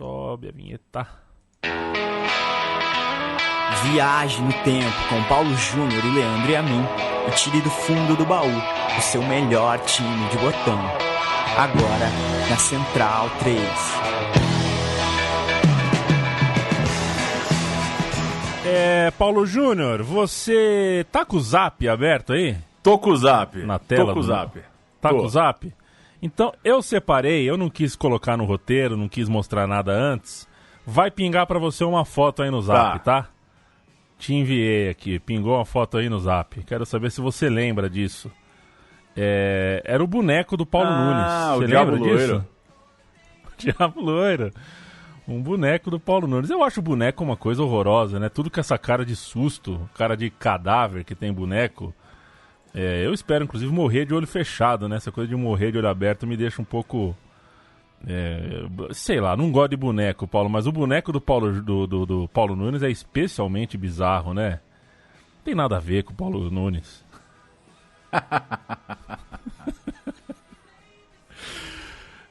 Sobe a vinheta. Viaje no tempo com Paulo Júnior e Leandro e a mim e tire do fundo do baú o seu melhor time de botão. Agora na Central 3. Paulo Júnior, você tá com o Zap aberto aí? Tô com o Zap. Na tela? Tô com o Zap. Tá com o Zap? Então, eu separei, eu não quis colocar no roteiro, não quis mostrar nada antes. Vai pingar pra você uma foto aí no Zap, tá? Te enviei aqui, pingou uma foto aí no Zap. Quero saber se você lembra disso. Era o boneco do Paulo Nunes. Você lembra disso? O Diabo Loiro. Um boneco do Paulo Nunes. Eu acho o boneco uma coisa horrorosa, né? Tudo com essa cara de susto, cara de cadáver que tem boneco. Eu espero, inclusive, morrer de olho fechado, né? Essa coisa de morrer de olho aberto me deixa um pouco... sei lá, não gosto de boneco, Paulo, mas o boneco do Paulo Nunes é especialmente bizarro, né? Não tem nada a ver com o Paulo Nunes.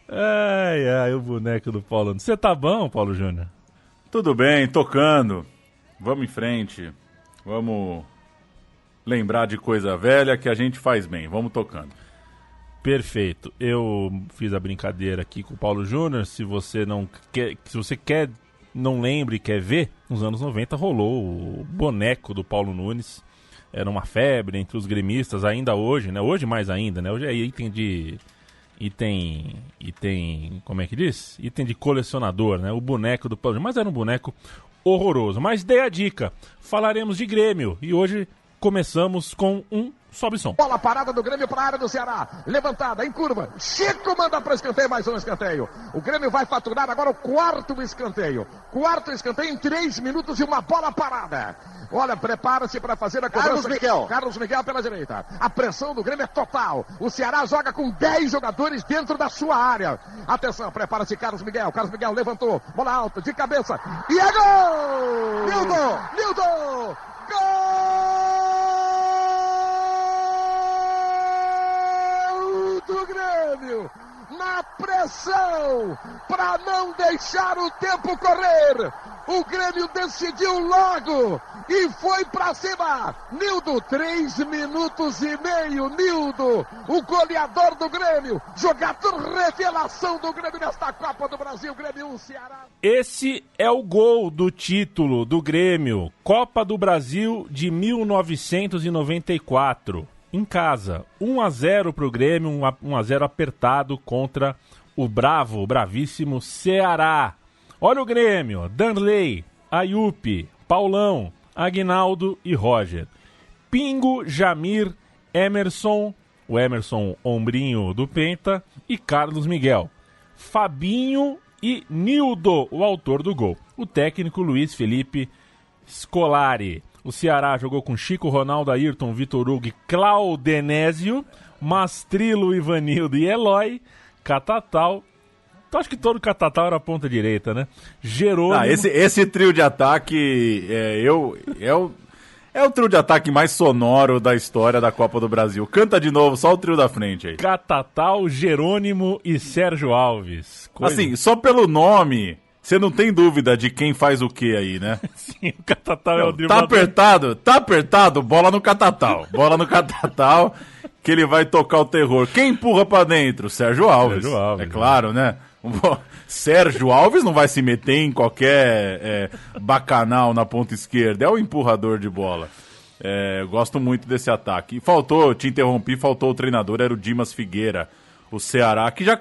Ai, o boneco do Paulo Nunes. Você tá bom, Paulo Júnior? Tudo bem, tocando. Vamos em frente. Vamos lembrar de coisa velha que a gente faz bem. Vamos tocando. Perfeito. Eu fiz a brincadeira aqui com o Paulo Júnior. Se você não lembra e quer ver, nos anos 90 rolou o boneco do Paulo Nunes. Era uma febre entre os gremistas ainda hoje, né? Hoje mais ainda, né? Hoje é item, como é que diz? Item de colecionador, né? O boneco do Paulo Júnior. Mas era um boneco horroroso. Mas dei a dica. Falaremos de Grêmio. E hoje começamos com um sobe som. Bola parada do Grêmio para a área do Ceará. Levantada, em curva. Chico manda para o escanteio, mais um escanteio. O Grêmio vai faturar agora o quarto escanteio. Quarto escanteio em 3 minutos e uma bola parada. Olha, prepara-se para fazer a cobrança. Carlos Miguel pela direita. A pressão do Grêmio é total. O Ceará joga com 10 jogadores dentro da sua área. Atenção, prepara-se Carlos Miguel. Carlos Miguel levantou. Bola alta, de cabeça. E é gol! Nildo! Gol do Grêmio! Na pressão, para não deixar o tempo correr, o Grêmio decidiu logo e foi para cima. Nildo, 3 minutos e meio, Nildo, o goleador do Grêmio, jogador revelação do Grêmio nesta Copa do Brasil, Grêmio 1, Ceará. Esse é o gol do título do Grêmio, Copa do Brasil de 1994. Em casa, 1-0 pro Grêmio, 1-0 apertado contra o bravíssimo Ceará. Olha o Grêmio, Danley, Ayup, Paulão, Aguinaldo e Roger. Pingo, Jamir, Emerson, o Emerson ombrinho do Penta, e Carlos Miguel. Fabinho e Nildo, o autor do gol. O técnico Luiz Felipe Scolari. O Ceará jogou com Chico, Ronaldo, Ayrton, Vitor Hugo e Claudenésio, Mastrilo, Ivanildo e Eloy, Catatal. Acho que todo Catatal era ponta direita, né? Jerônimo... Esse trio de ataque é o trio de ataque mais sonoro da história da Copa do Brasil. Canta de novo, só o trio da frente aí. Catatal, Jerônimo e Sérgio Alves. Assim, só pelo nome... Você não tem dúvida de quem faz o que aí, né? Sim, o Catatal é o driblador. Tá apertado, bola no Catatal. Bola no Catatal, que ele vai tocar o terror. Quem empurra pra dentro? Sérgio Alves. É claro, né? Sérgio Alves não vai se meter em qualquer bacanal na ponta esquerda. É o empurrador de bola. Gosto muito desse ataque. E te interrompi, faltou o treinador, era o Dimas Figueira. O Ceará, que já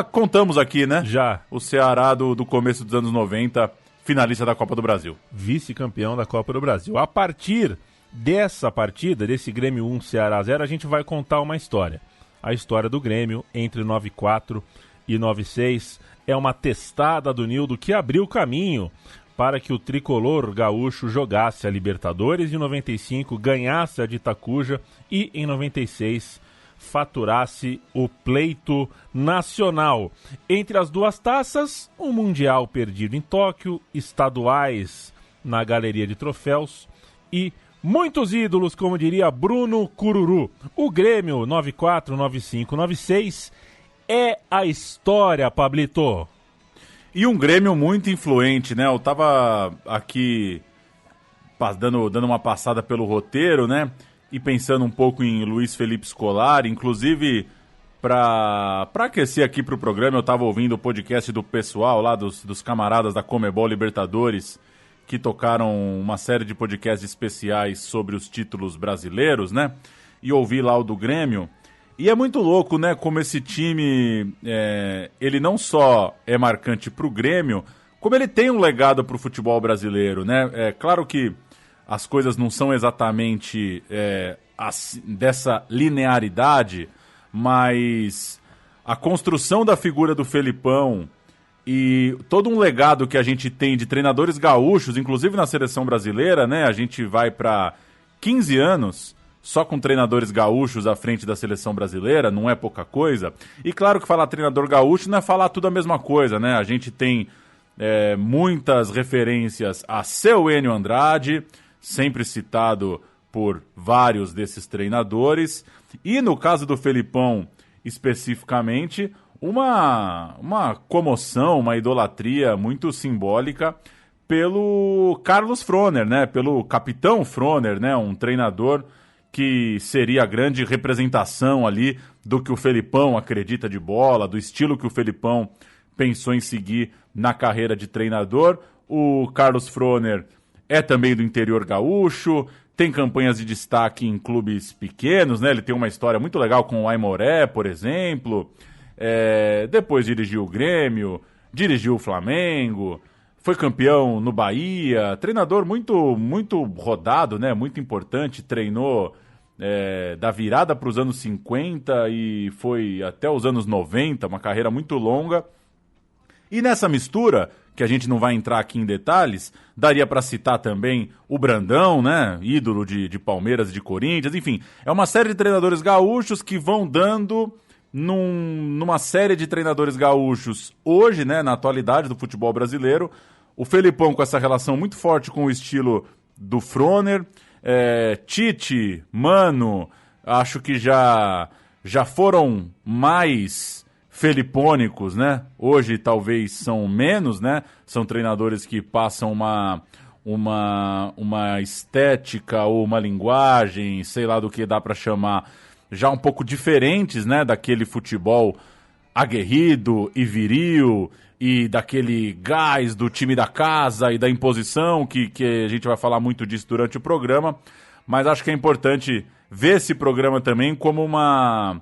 contamos aqui, né? Já. O Ceará do começo dos anos 90, finalista da Copa do Brasil. Vice-campeão da Copa do Brasil. A partir dessa partida, desse Grêmio 1, Ceará 0, a gente vai contar uma história. A história do Grêmio entre 94 e 96 é uma testada do Nildo que abriu caminho para que o tricolor gaúcho jogasse a Libertadores, em 95 ganhasse a de Itacuja e em 96 faturasse o pleito nacional. Entre as duas taças, um Mundial perdido em Tóquio, estaduais na galeria de troféus e muitos ídolos, como diria Bruno Cururu. O Grêmio 94, 95, 96 é a história, Pablito. E um Grêmio muito influente, né? Eu tava aqui dando uma passada pelo roteiro, né? E pensando um pouco em Luiz Felipe Scolari, inclusive para aquecer aqui pro programa, eu tava ouvindo o podcast do pessoal lá, dos camaradas da Comebol Libertadores, que tocaram uma série de podcasts especiais sobre os títulos brasileiros, né? E ouvi lá o do Grêmio. E é muito louco, né? Como esse time, ele não só é marcante pro Grêmio, como ele tem um legado pro futebol brasileiro, né? É claro que as coisas não são exatamente dessa linearidade, mas a construção da figura do Felipão e todo um legado que a gente tem de treinadores gaúchos, inclusive na seleção brasileira, né? A gente vai para 15 anos só com treinadores gaúchos à frente da seleção brasileira, não é pouca coisa. E claro que falar treinador gaúcho não é falar tudo a mesma coisa, né? A gente tem muitas referências a seu Enio Andrade, sempre citado por vários desses treinadores. E no caso do Felipão, especificamente, uma comoção, uma idolatria muito simbólica pelo Carlos Froner, né? Pelo capitão Froner, né? Um treinador que seria a grande representação ali do que o Felipão acredita de bola, do estilo que o Felipão pensou em seguir na carreira de treinador. O Carlos Froner é também do interior gaúcho, tem campanhas de destaque em clubes pequenos, né? Ele tem uma história muito legal com o Aimoré, por exemplo. Depois dirigiu o Grêmio, dirigiu o Flamengo, foi campeão no Bahia, treinador muito, muito rodado, né? Muito importante, treinou da virada para os anos 50 e foi até os anos 90, uma carreira muito longa. E nessa mistura, que a gente não vai entrar aqui em detalhes, daria para citar também o Brandão, né? Ídolo de Palmeiras e de Corinthians, enfim. É uma série de treinadores gaúchos que vão dando numa série de treinadores gaúchos hoje, né? Na atualidade do futebol brasileiro. O Felipão com essa relação muito forte com o estilo do Froner. Tite, Mano, acho que já foram mais felipônicos, né? Hoje talvez são menos, né? São treinadores que passam uma estética ou uma linguagem, sei lá do que dá para chamar, já um pouco diferentes, né? Daquele futebol aguerrido e viril e daquele gás do time da casa e da imposição, que a gente vai falar muito disso durante o programa, mas acho que é importante ver esse programa também como uma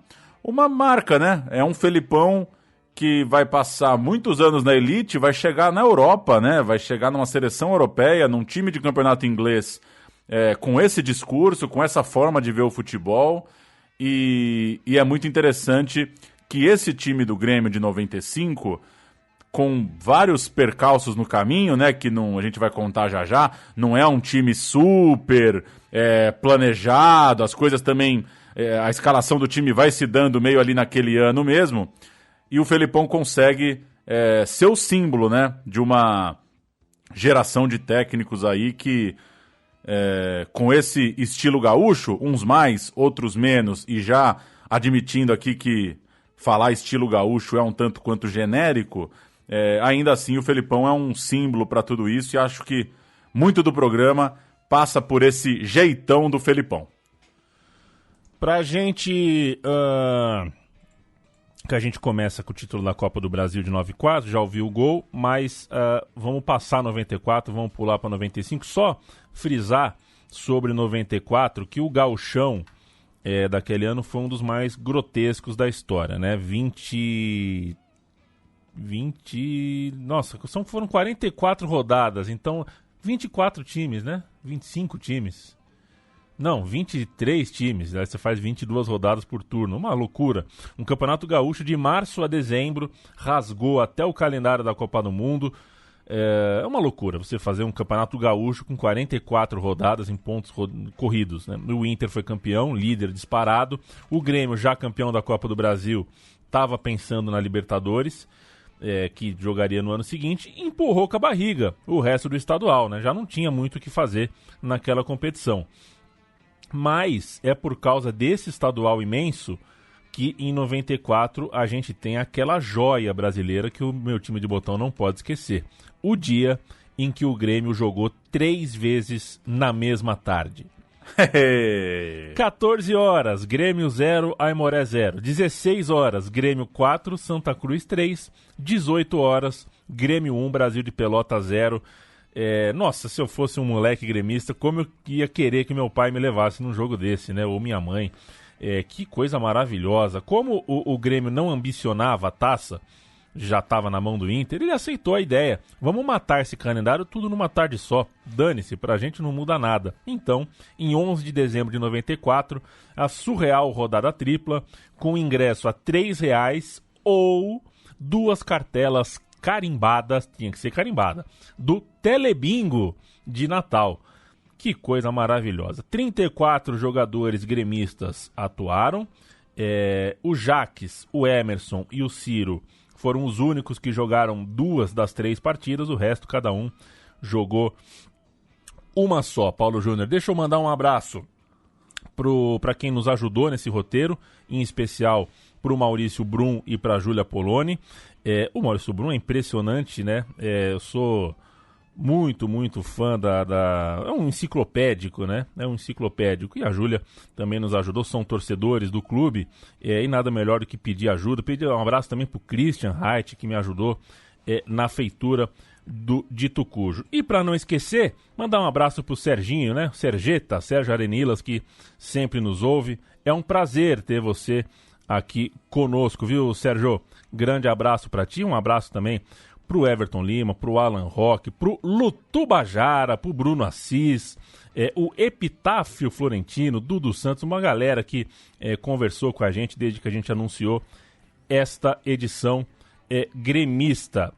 marca, né? É um Felipão que vai passar muitos anos na elite, vai chegar na Europa, né? Vai chegar numa seleção europeia, num time de campeonato inglês, com esse discurso, com essa forma de ver o futebol, e é muito interessante que esse time do Grêmio de 95, com vários percalços no caminho, né, que a gente vai contar já, não é um time super planejado, as coisas também, a escalação do time vai se dando meio ali naquele ano mesmo, e o Felipão consegue ser o símbolo, né, de uma geração de técnicos aí que, com esse estilo gaúcho, uns mais, outros menos, e já admitindo aqui que falar estilo gaúcho é um tanto quanto genérico, ainda assim o Felipão é um símbolo para tudo isso, e acho que muito do programa passa por esse jeitão do Felipão. Pra gente, que a gente começa com o título da Copa do Brasil de 94, já ouviu o gol, mas vamos passar 94, vamos pular para 95, só frisar sobre 94 que o gauchão daquele ano foi um dos mais grotescos da história, né? Nossa, foram 44 rodadas, então 24 times, né? 25 times. Não, 23 times, aí você faz 22 rodadas por turno, uma loucura. Um campeonato gaúcho de março a dezembro, rasgou até o calendário da Copa do Mundo. É uma loucura você fazer um campeonato gaúcho com 44 rodadas em pontos corridos, né? O Inter foi campeão, líder disparado. O Grêmio, já campeão da Copa do Brasil, estava pensando na Libertadores, que jogaria no ano seguinte, e empurrou com a barriga o resto do estadual, né? Já não tinha muito o que fazer naquela competição. Mas é por causa desse estadual imenso que em 94 a gente tem aquela joia brasileira que o meu time de botão não pode esquecer. O dia em que o Grêmio jogou 3 vezes na mesma tarde. 14 horas, Grêmio 0, Aimoré 0. 16 horas, Grêmio 4, Santa Cruz 3. 18 horas, Grêmio 1, Brasil de Pelota 0. Nossa, se eu fosse um moleque gremista, como eu ia querer que meu pai me levasse num jogo desse, né? Ou minha mãe. Que coisa maravilhosa. Como o Grêmio não ambicionava a taça, já estava na mão do Inter, ele aceitou a ideia. Vamos matar esse calendário tudo numa tarde só. Dane-se, pra gente não muda nada. Então, em 11 de dezembro de 94, a surreal rodada tripla, com ingresso a R$3 ou 2 cartelas carimbadas, tinha que ser carimbada, do Telebingo de Natal. Que coisa maravilhosa. 34 jogadores gremistas atuaram. O Jaques, o Emerson e o Ciro foram os únicos que jogaram 2 das 3 partidas. O resto, cada um jogou uma só. Paulo Júnior, deixa eu mandar um abraço para quem nos ajudou nesse roteiro, em especial para o Maurício Brum e para a Júlia Poloni. O Maurício Brum é impressionante, né? Eu sou muito, muito fã é um enciclopédico, né? É um enciclopédico. E a Júlia também nos ajudou, são torcedores do clube. E nada melhor do que pedir ajuda. Pedir um abraço também pro Christian Reit, que me ajudou na feitura do Dito Cujo. E para não esquecer, mandar um abraço pro Serginho, né? Sergeta, Sérgio Arenilas, que sempre nos ouve. É um prazer ter você aqui conosco, viu, Sérgio? Grande abraço para ti, um abraço também pro Everton Lima, pro Alan Roque, pro Lutubajara, pro Bruno Assis, o Epitáfio Florentino, Dudu Santos, uma galera que conversou com a gente desde que a gente anunciou esta edição gremista.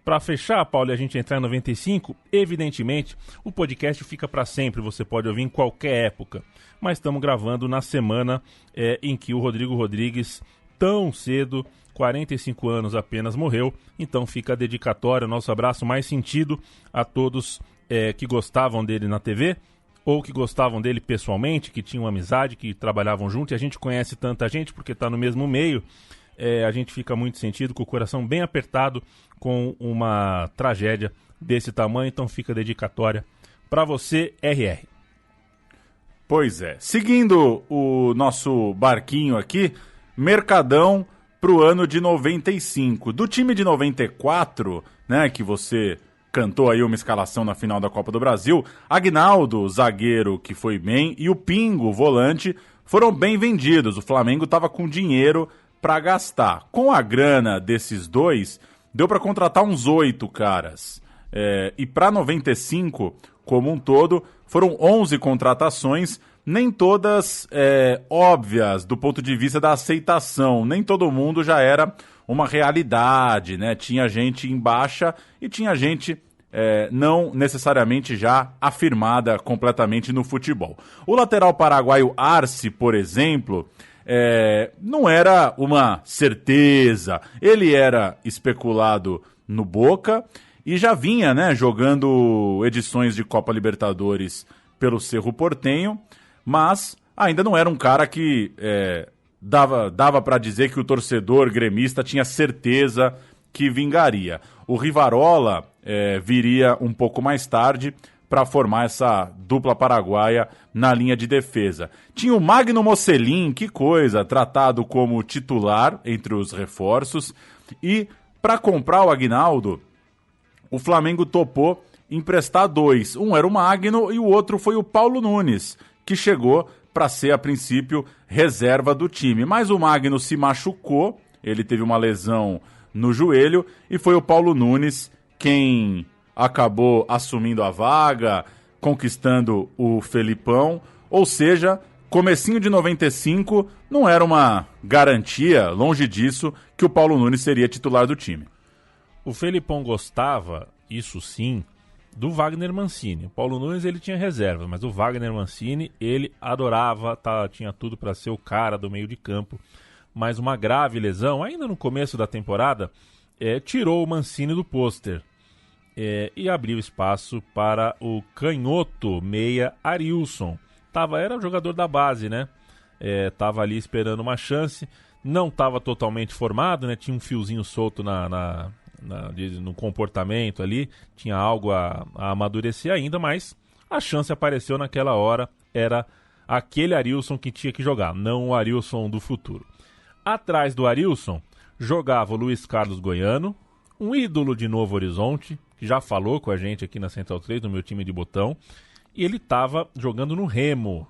Para fechar, Paulo, e a gente entrar em 95, evidentemente, o podcast fica para sempre, você pode ouvir em qualquer época, mas estamos gravando na semana em que o Rodrigo Rodrigues, tão cedo, 45 anos apenas, morreu. Então fica a dedicatória, nosso abraço mais sentido a todos que gostavam dele na TV ou que gostavam dele pessoalmente, que tinham amizade, que trabalhavam junto. E a gente conhece tanta gente porque está no mesmo meio. A gente fica muito sentido, com o coração bem apertado com uma tragédia desse tamanho. Então fica a dedicatória para você, RR. Pois é. Seguindo o nosso barquinho aqui, Mercadão pro ano de 95. Do time de 94, né, que você cantou aí uma escalação na final da Copa do Brasil, Aguinaldo, zagueiro, que foi bem, e o Pingo, volante, foram bem vendidos. O Flamengo estava com dinheiro para gastar. Com a grana desses dois, deu para contratar uns 8 caras. E para 95, como um todo, foram 11 contratações, nem todas óbvias do ponto de vista da aceitação. Nem todo mundo já era uma realidade, né? Tinha gente em baixa e tinha gente não necessariamente já afirmada completamente no futebol. O lateral paraguaio Arce, por exemplo, não era uma certeza. Ele era especulado no Boca e já vinha, né, jogando edições de Copa Libertadores pelo Cerro Porteño, mas ainda não era um cara que dava para dizer que o torcedor gremista tinha certeza que vingaria. O Rivarola viria um pouco mais tarde para formar essa dupla paraguaia na linha de defesa. Tinha o Magno Mocelin, que coisa, tratado como titular entre os reforços, e para comprar o Aguinaldo, o Flamengo topou emprestar 2. Um era o Magno e o outro foi o Paulo Nunes, que chegou para ser, a princípio, reserva do time. Mas o Magno se machucou, ele teve uma lesão no joelho, e foi o Paulo Nunes quem acabou assumindo a vaga, conquistando o Felipão. Ou seja, comecinho de 95 não era uma garantia, longe disso, que o Paulo Nunes seria titular do time. O Felipão gostava, isso sim, do Wagner Mancini. O Paulo Nunes, ele tinha reserva, mas o Wagner Mancini, ele adorava, tinha tudo para ser o cara do meio de campo. Mas uma grave lesão, ainda no começo da temporada, tirou o Mancini do pôster e abriu espaço para o canhoto meia Arilson. Era o jogador da base, né? estava ali esperando uma chance, não estava totalmente formado, né? Tinha um fiozinho solto no comportamento ali, tinha algo a amadurecer ainda, mas a chance apareceu naquela hora, era aquele Arilson que tinha que jogar, não o Arilson do futuro. Atrás do Arilson jogava o Luiz Carlos Goiano, um ídolo de Novo Horizonte, que já falou com a gente aqui na Central 3, no meu time de botão, e ele estava jogando no Remo.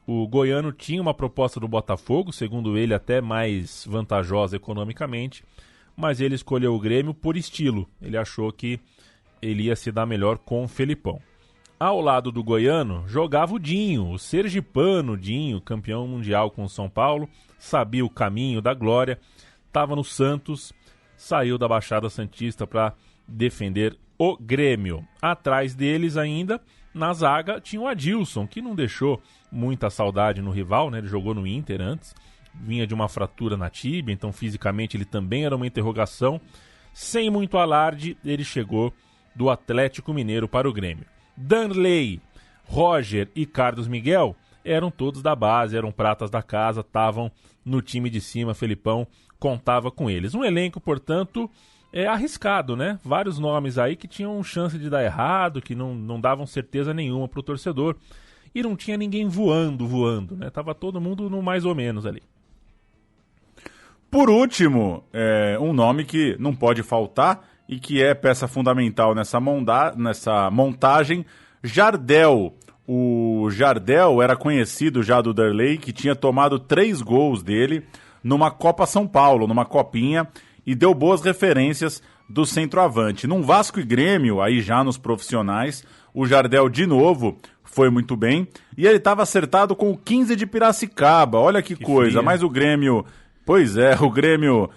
O Goiano tinha uma proposta do Botafogo, segundo ele até mais vantajosa economicamente, mas ele escolheu o Grêmio por estilo. Ele achou que ele ia se dar melhor com o Felipão. Ao lado do Goiano, jogava o Dinho, o sergipano Dinho, campeão mundial com o São Paulo, sabia o caminho da glória, estava no Santos, saiu da Baixada Santista para defender o Grêmio. Atrás deles ainda, na zaga, tinha o Adilson, que não deixou muita saudade no rival, né? Ele jogou no Inter antes, vinha de uma fratura na tíbia, então fisicamente ele também era uma interrogação. Sem muito alarde, ele chegou do Atlético Mineiro para o Grêmio. Danley, Roger e Carlos Miguel eram todos da base, eram pratas da casa, estavam no time de cima, Felipão contava com eles. Um elenco, portanto, arriscado, né? Vários nomes aí que tinham chance de dar errado, que não davam certeza nenhuma para o torcedor. E não tinha ninguém voando, né? Tava todo mundo no mais ou menos ali. Por último, um nome que não pode faltar e que é peça fundamental nessa montagem, Jardel. O Jardel era conhecido já do Darley, que tinha tomado 3 gols dele numa Copa São Paulo, numa copinha, e deu boas referências do centroavante. Num Vasco e Grêmio, aí já nos profissionais, o Jardel de novo foi muito bem, e ele estava acertado com o 15 de Piracicaba, olha que coisa, fria. Mas o Grêmio... Pois é, o Grêmio...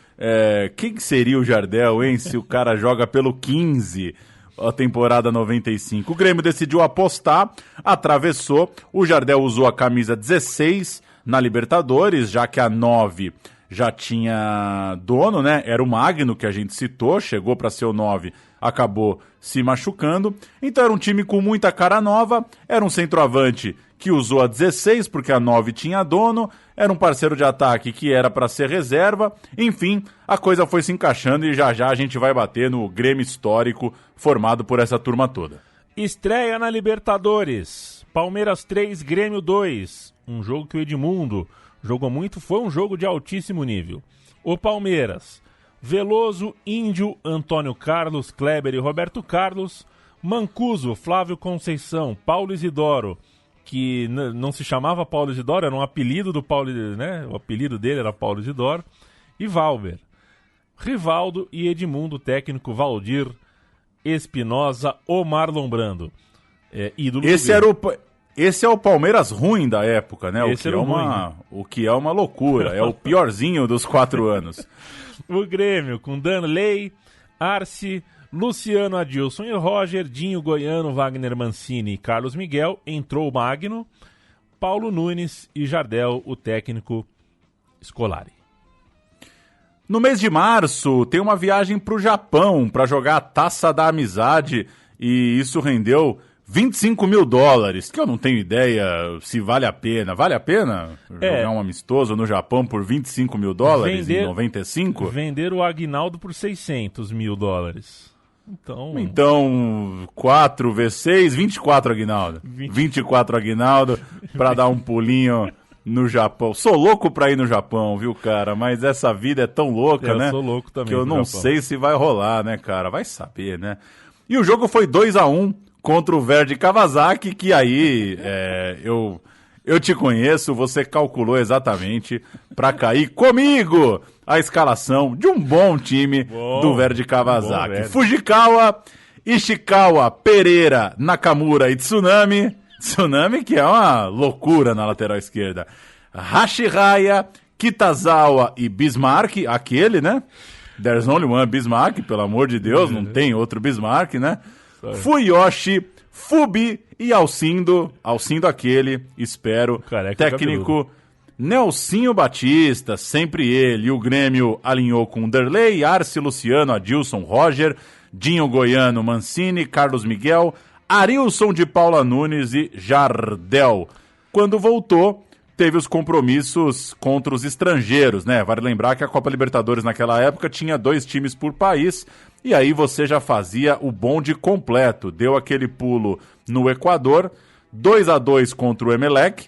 Quem seria o Jardel, hein, se o cara joga pelo 15 a temporada 95? O Grêmio decidiu apostar, atravessou, o Jardel usou a camisa 16 na Libertadores, já que a 9 já tinha dono, né? Era o Magno, que a gente citou, chegou para ser o 9, acabou se machucando. Então era um time com muita cara nova, era um centroavante que usou a 16 porque a 9 tinha dono, era um parceiro de ataque que era para ser reserva. Enfim, a coisa foi se encaixando e já a gente vai bater no Grêmio histórico formado por essa turma toda. Estreia na Libertadores, Palmeiras 3, Grêmio 2, um jogo que o Edmundo jogou muito, foi um jogo de altíssimo nível. O Palmeiras, Veloso, Índio, Antônio Carlos, Kleber e Roberto Carlos, Mancuso, Flávio Conceição, Paulo Isidoro, que não se chamava Paulo Isidoro, era um apelido do Paulo, né? O apelido dele era Paulo Isidoro, e Valber, Rivaldo e Edmundo, técnico Valdir Espinosa, o Marlon Brando. Ídolo Esse é o Palmeiras ruim da época, né? O que é uma loucura, é o piorzinho dos 4 anos. O Grêmio com Danley, Arce, Luciano, Adilson e Roger, Dinho, Goiano, Wagner Mancini e Carlos Miguel, entrou o Magno, Paulo Nunes e Jardel, o técnico Scolari. No mês de março, tem uma viagem para o Japão para jogar a Taça da Amizade e isso rendeu $25 mil, que eu não tenho ideia se vale a pena. Vale a pena jogar um amistoso no Japão por $25 mil em 95? Vender o Aguinaldo por $600 mil. Então 4 vezes 6, 24 Aguinaldo. 24 Aguinaldo para dar um pulinho no Japão. Sou louco pra ir no Japão, viu, cara? Mas essa vida é tão louca, né? Eu sou louco também. Que eu não sei se vai rolar, né, cara? Vai saber, né? E o jogo foi 2-1 contra o Verde Kawasaki, que aí eu te conheço, você calculou exatamente pra cair comigo a escalação de um bom time do Verde Kawasaki. Fujikawa, Ishikawa, Pereira, Nakamura e Tsunami. Tsunami, que é uma loucura na lateral esquerda. Hashiraya, Kitazawa e Bismarck, aquele, né? There's only one Bismarck, pelo amor de Deus, não tem outro Bismarck, né? Fuyoshi, Fubi e Alcindo aquele, espero, técnico Nelsinho Batista, sempre ele. O Grêmio alinhou com Derlei, Arce, Luciano, Adilson, Roger, Dinho, Goiano, Mancini, Carlos Miguel, Arilson de Paula Nunes e Jardel. Quando voltou, teve os compromissos contra os estrangeiros, né? Vale lembrar que a Copa Libertadores naquela época tinha 2 times por país, e aí você já fazia o bonde completo. Deu aquele pulo no Equador, 2-2 contra o Emelec.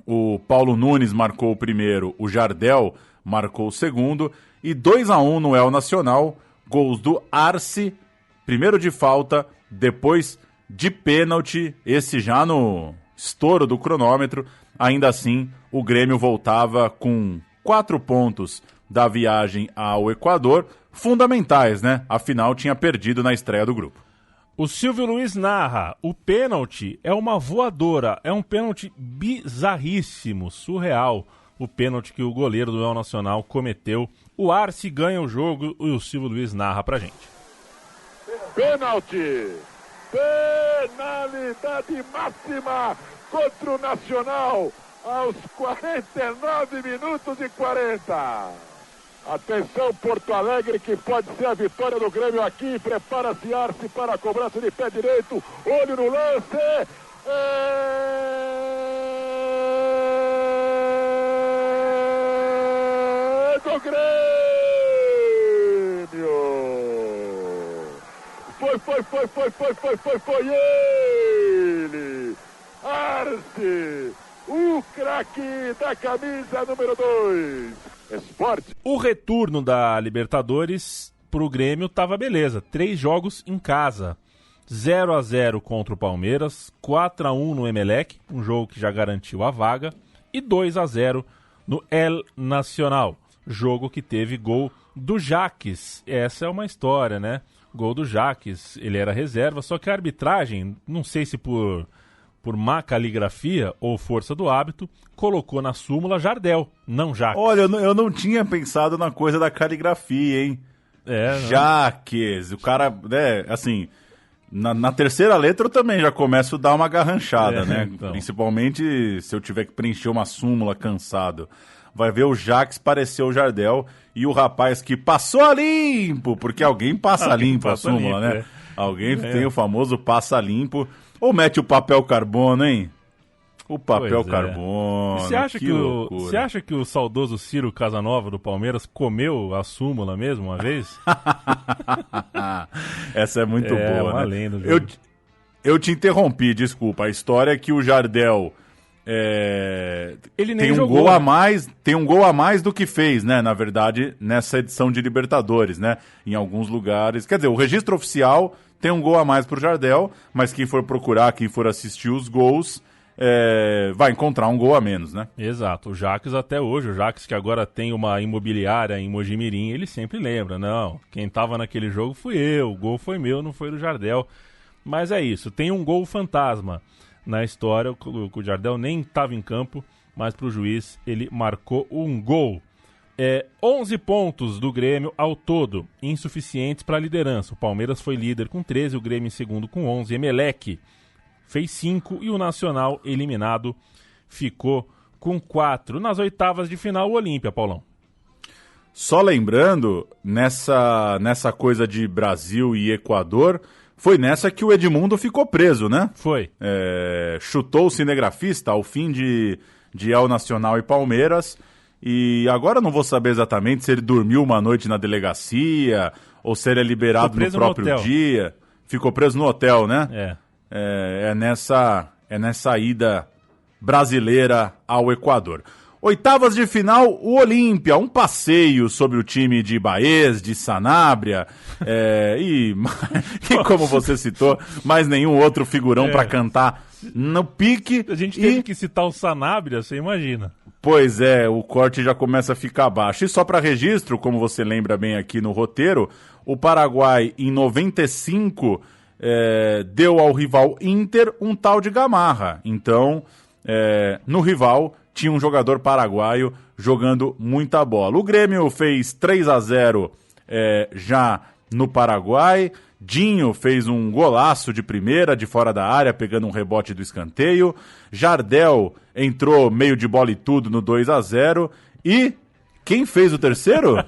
O Paulo Nunes marcou o primeiro, o Jardel marcou o segundo, e 2-1 no El Nacional, gols do Arce, primeiro de falta, depois de pênalti, esse já no estouro do cronômetro. Ainda assim, o Grêmio voltava com 4 pontos da viagem ao Equador, fundamentais, né? Afinal, tinha perdido na estreia do grupo. O Silvio Luiz narra, o pênalti é uma voadora, é um pênalti bizarríssimo, surreal, o pênalti que o goleiro do El Nacional cometeu. O Arce ganha o jogo e o Silvio Luiz narra pra gente. Pênalti! Penalidade máxima contra o Nacional aos 49 minutos e 40. Atenção, Porto Alegre, que pode ser a vitória do Grêmio aqui. Prepara-se Arce para a cobrança de pé direito. Olho no lance. É do Grêmio. Foi ele. Arce, o craque da camisa número 2. Esporte. O retorno da Libertadores pro Grêmio tava beleza. 3 jogos em casa. 0-0 contra o Palmeiras, 4-1 no Emelec, um jogo que já garantiu a vaga, e 2-0 no El Nacional, jogo que teve gol do Jaques. Essa é uma história, né? Gol do Jaques, ele era reserva, só que a arbitragem, não sei se por má caligrafia ou força do hábito, colocou na súmula Jardel, não Jaques. Olha, eu não tinha pensado na coisa da caligrafia, hein? Jaques, o cara, né, assim, na terceira letra eu também já começo a dar uma garranchada, né? Então. Principalmente se eu tiver que preencher uma súmula cansado. Vai ver o Jaques pareceu o Jardel e o rapaz que passou a limpo, porque alguém passa limpo a súmula, né? É. Alguém tem o famoso passa limpo. Ou mete o papel carbono, hein? O papel carbono. Você acha você acha que o saudoso Ciro Casanova do Palmeiras comeu a súmula mesmo uma vez? Essa é muito boa, uma né? lenda, eu te interrompi, desculpa. A história é que o Jardel ele nem tem um jogou, gol né? a mais, tem um gol a mais do que fez, né? Na verdade, nessa edição de Libertadores, né? Em alguns lugares. Quer dizer, o registro oficial tem um gol a mais pro Jardel, mas quem for procurar, quem for assistir os gols, vai encontrar um gol a menos, né? Exato. O Jaques até hoje, o Jaques que agora tem uma imobiliária em Mojimirim, ele sempre lembra, não, quem tava naquele jogo fui eu, o gol foi meu, não foi do Jardel. Mas é isso, tem um gol fantasma na história, o Jardel nem estava em campo, mas pro juiz ele marcou um gol. 11 pontos do Grêmio ao todo, insuficientes para a liderança. O Palmeiras foi líder com 13, o Grêmio em segundo com 11. Emelec fez 5 e o Nacional, eliminado, ficou com 4. Nas oitavas de final, o Olímpia, Paulão. Só lembrando, nessa coisa de Brasil e Equador, foi nessa que o Edmundo ficou preso, né? Foi. Chutou o cinegrafista ao fim de El Nacional e Palmeiras. E agora eu não vou saber exatamente se ele dormiu uma noite na delegacia ou se ele é liberado no próprio dia. Ficou preso no hotel, né? É nessa ida brasileira ao Equador. Oitavas de final, o Olímpia, um passeio sobre o time de Baez, de Sanabria, e como você citou, mais nenhum outro figurão para cantar no pique. A gente teve que citar o Sanabria, você imagina. Pois é, o corte já começa a ficar baixo. E só para registro, como você lembra bem aqui no roteiro, o Paraguai em 95 deu ao rival Inter um tal de Gamarra. Então, no rival tinha um jogador paraguaio jogando muita bola. O Grêmio fez 3-0 já no Paraguai. Dinho fez um golaço de primeira, de fora da área, pegando um rebote do escanteio. Jardel entrou meio de bola e tudo no 2-0. E quem fez o terceiro?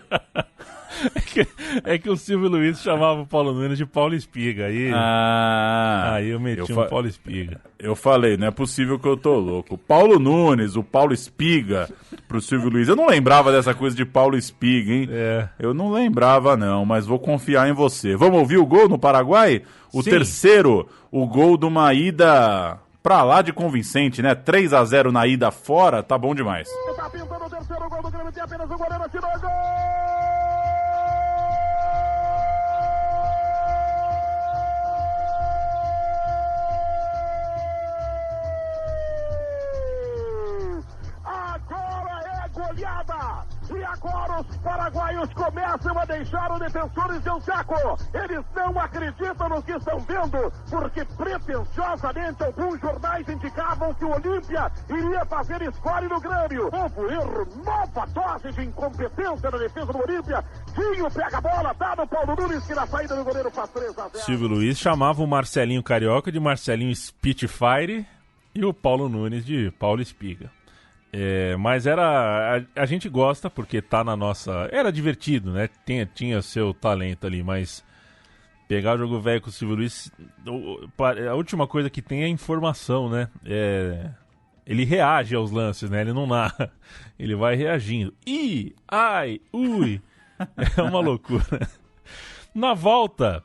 É que o Silvio Luiz chamava o Paulo Nunes de Paulo Espiga. Aí eu meti um Paulo Espiga. Eu falei, não é possível que eu tô louco. O Paulo Nunes, o Paulo Espiga pro Silvio Luiz. Eu não lembrava dessa coisa de Paulo Espiga, hein? Eu não lembrava não, mas vou confiar em você. Vamos ouvir o gol no Paraguai? O Sim. Terceiro, o gol de uma ida pra lá de convincente, né? 3-0 na ida fora, tá bom demais. Tá pintando o terceiro gol do Grêmio, tem apenas o goleiro, atirou o gol! Goleada! E agora os paraguaios começam a deixar os defensores de um saco. Eles não acreditam no que estão vendo, porque pretensiosamente alguns jornais indicavam que o Olímpia iria fazer score no Grêmio. Novo erro, nova dose de incompetência na defesa do Olímpia. Dinho pega a bola, dá no Paulo Nunes, que na saída do goleiro faz 3-0. Silvio Luiz chamava o Marcelinho Carioca de Marcelinho Spitfire e o Paulo Nunes de Paulo Espiga. Mas a gente gosta porque tá na nossa... Era divertido, né? Tinha seu talento ali, mas pegar o jogo velho com o Silvio Luiz, a última coisa que tem é informação, né? Ele reage aos lances, né? Ele não narra, ele vai reagindo. Ai, ui, é uma loucura. Na volta,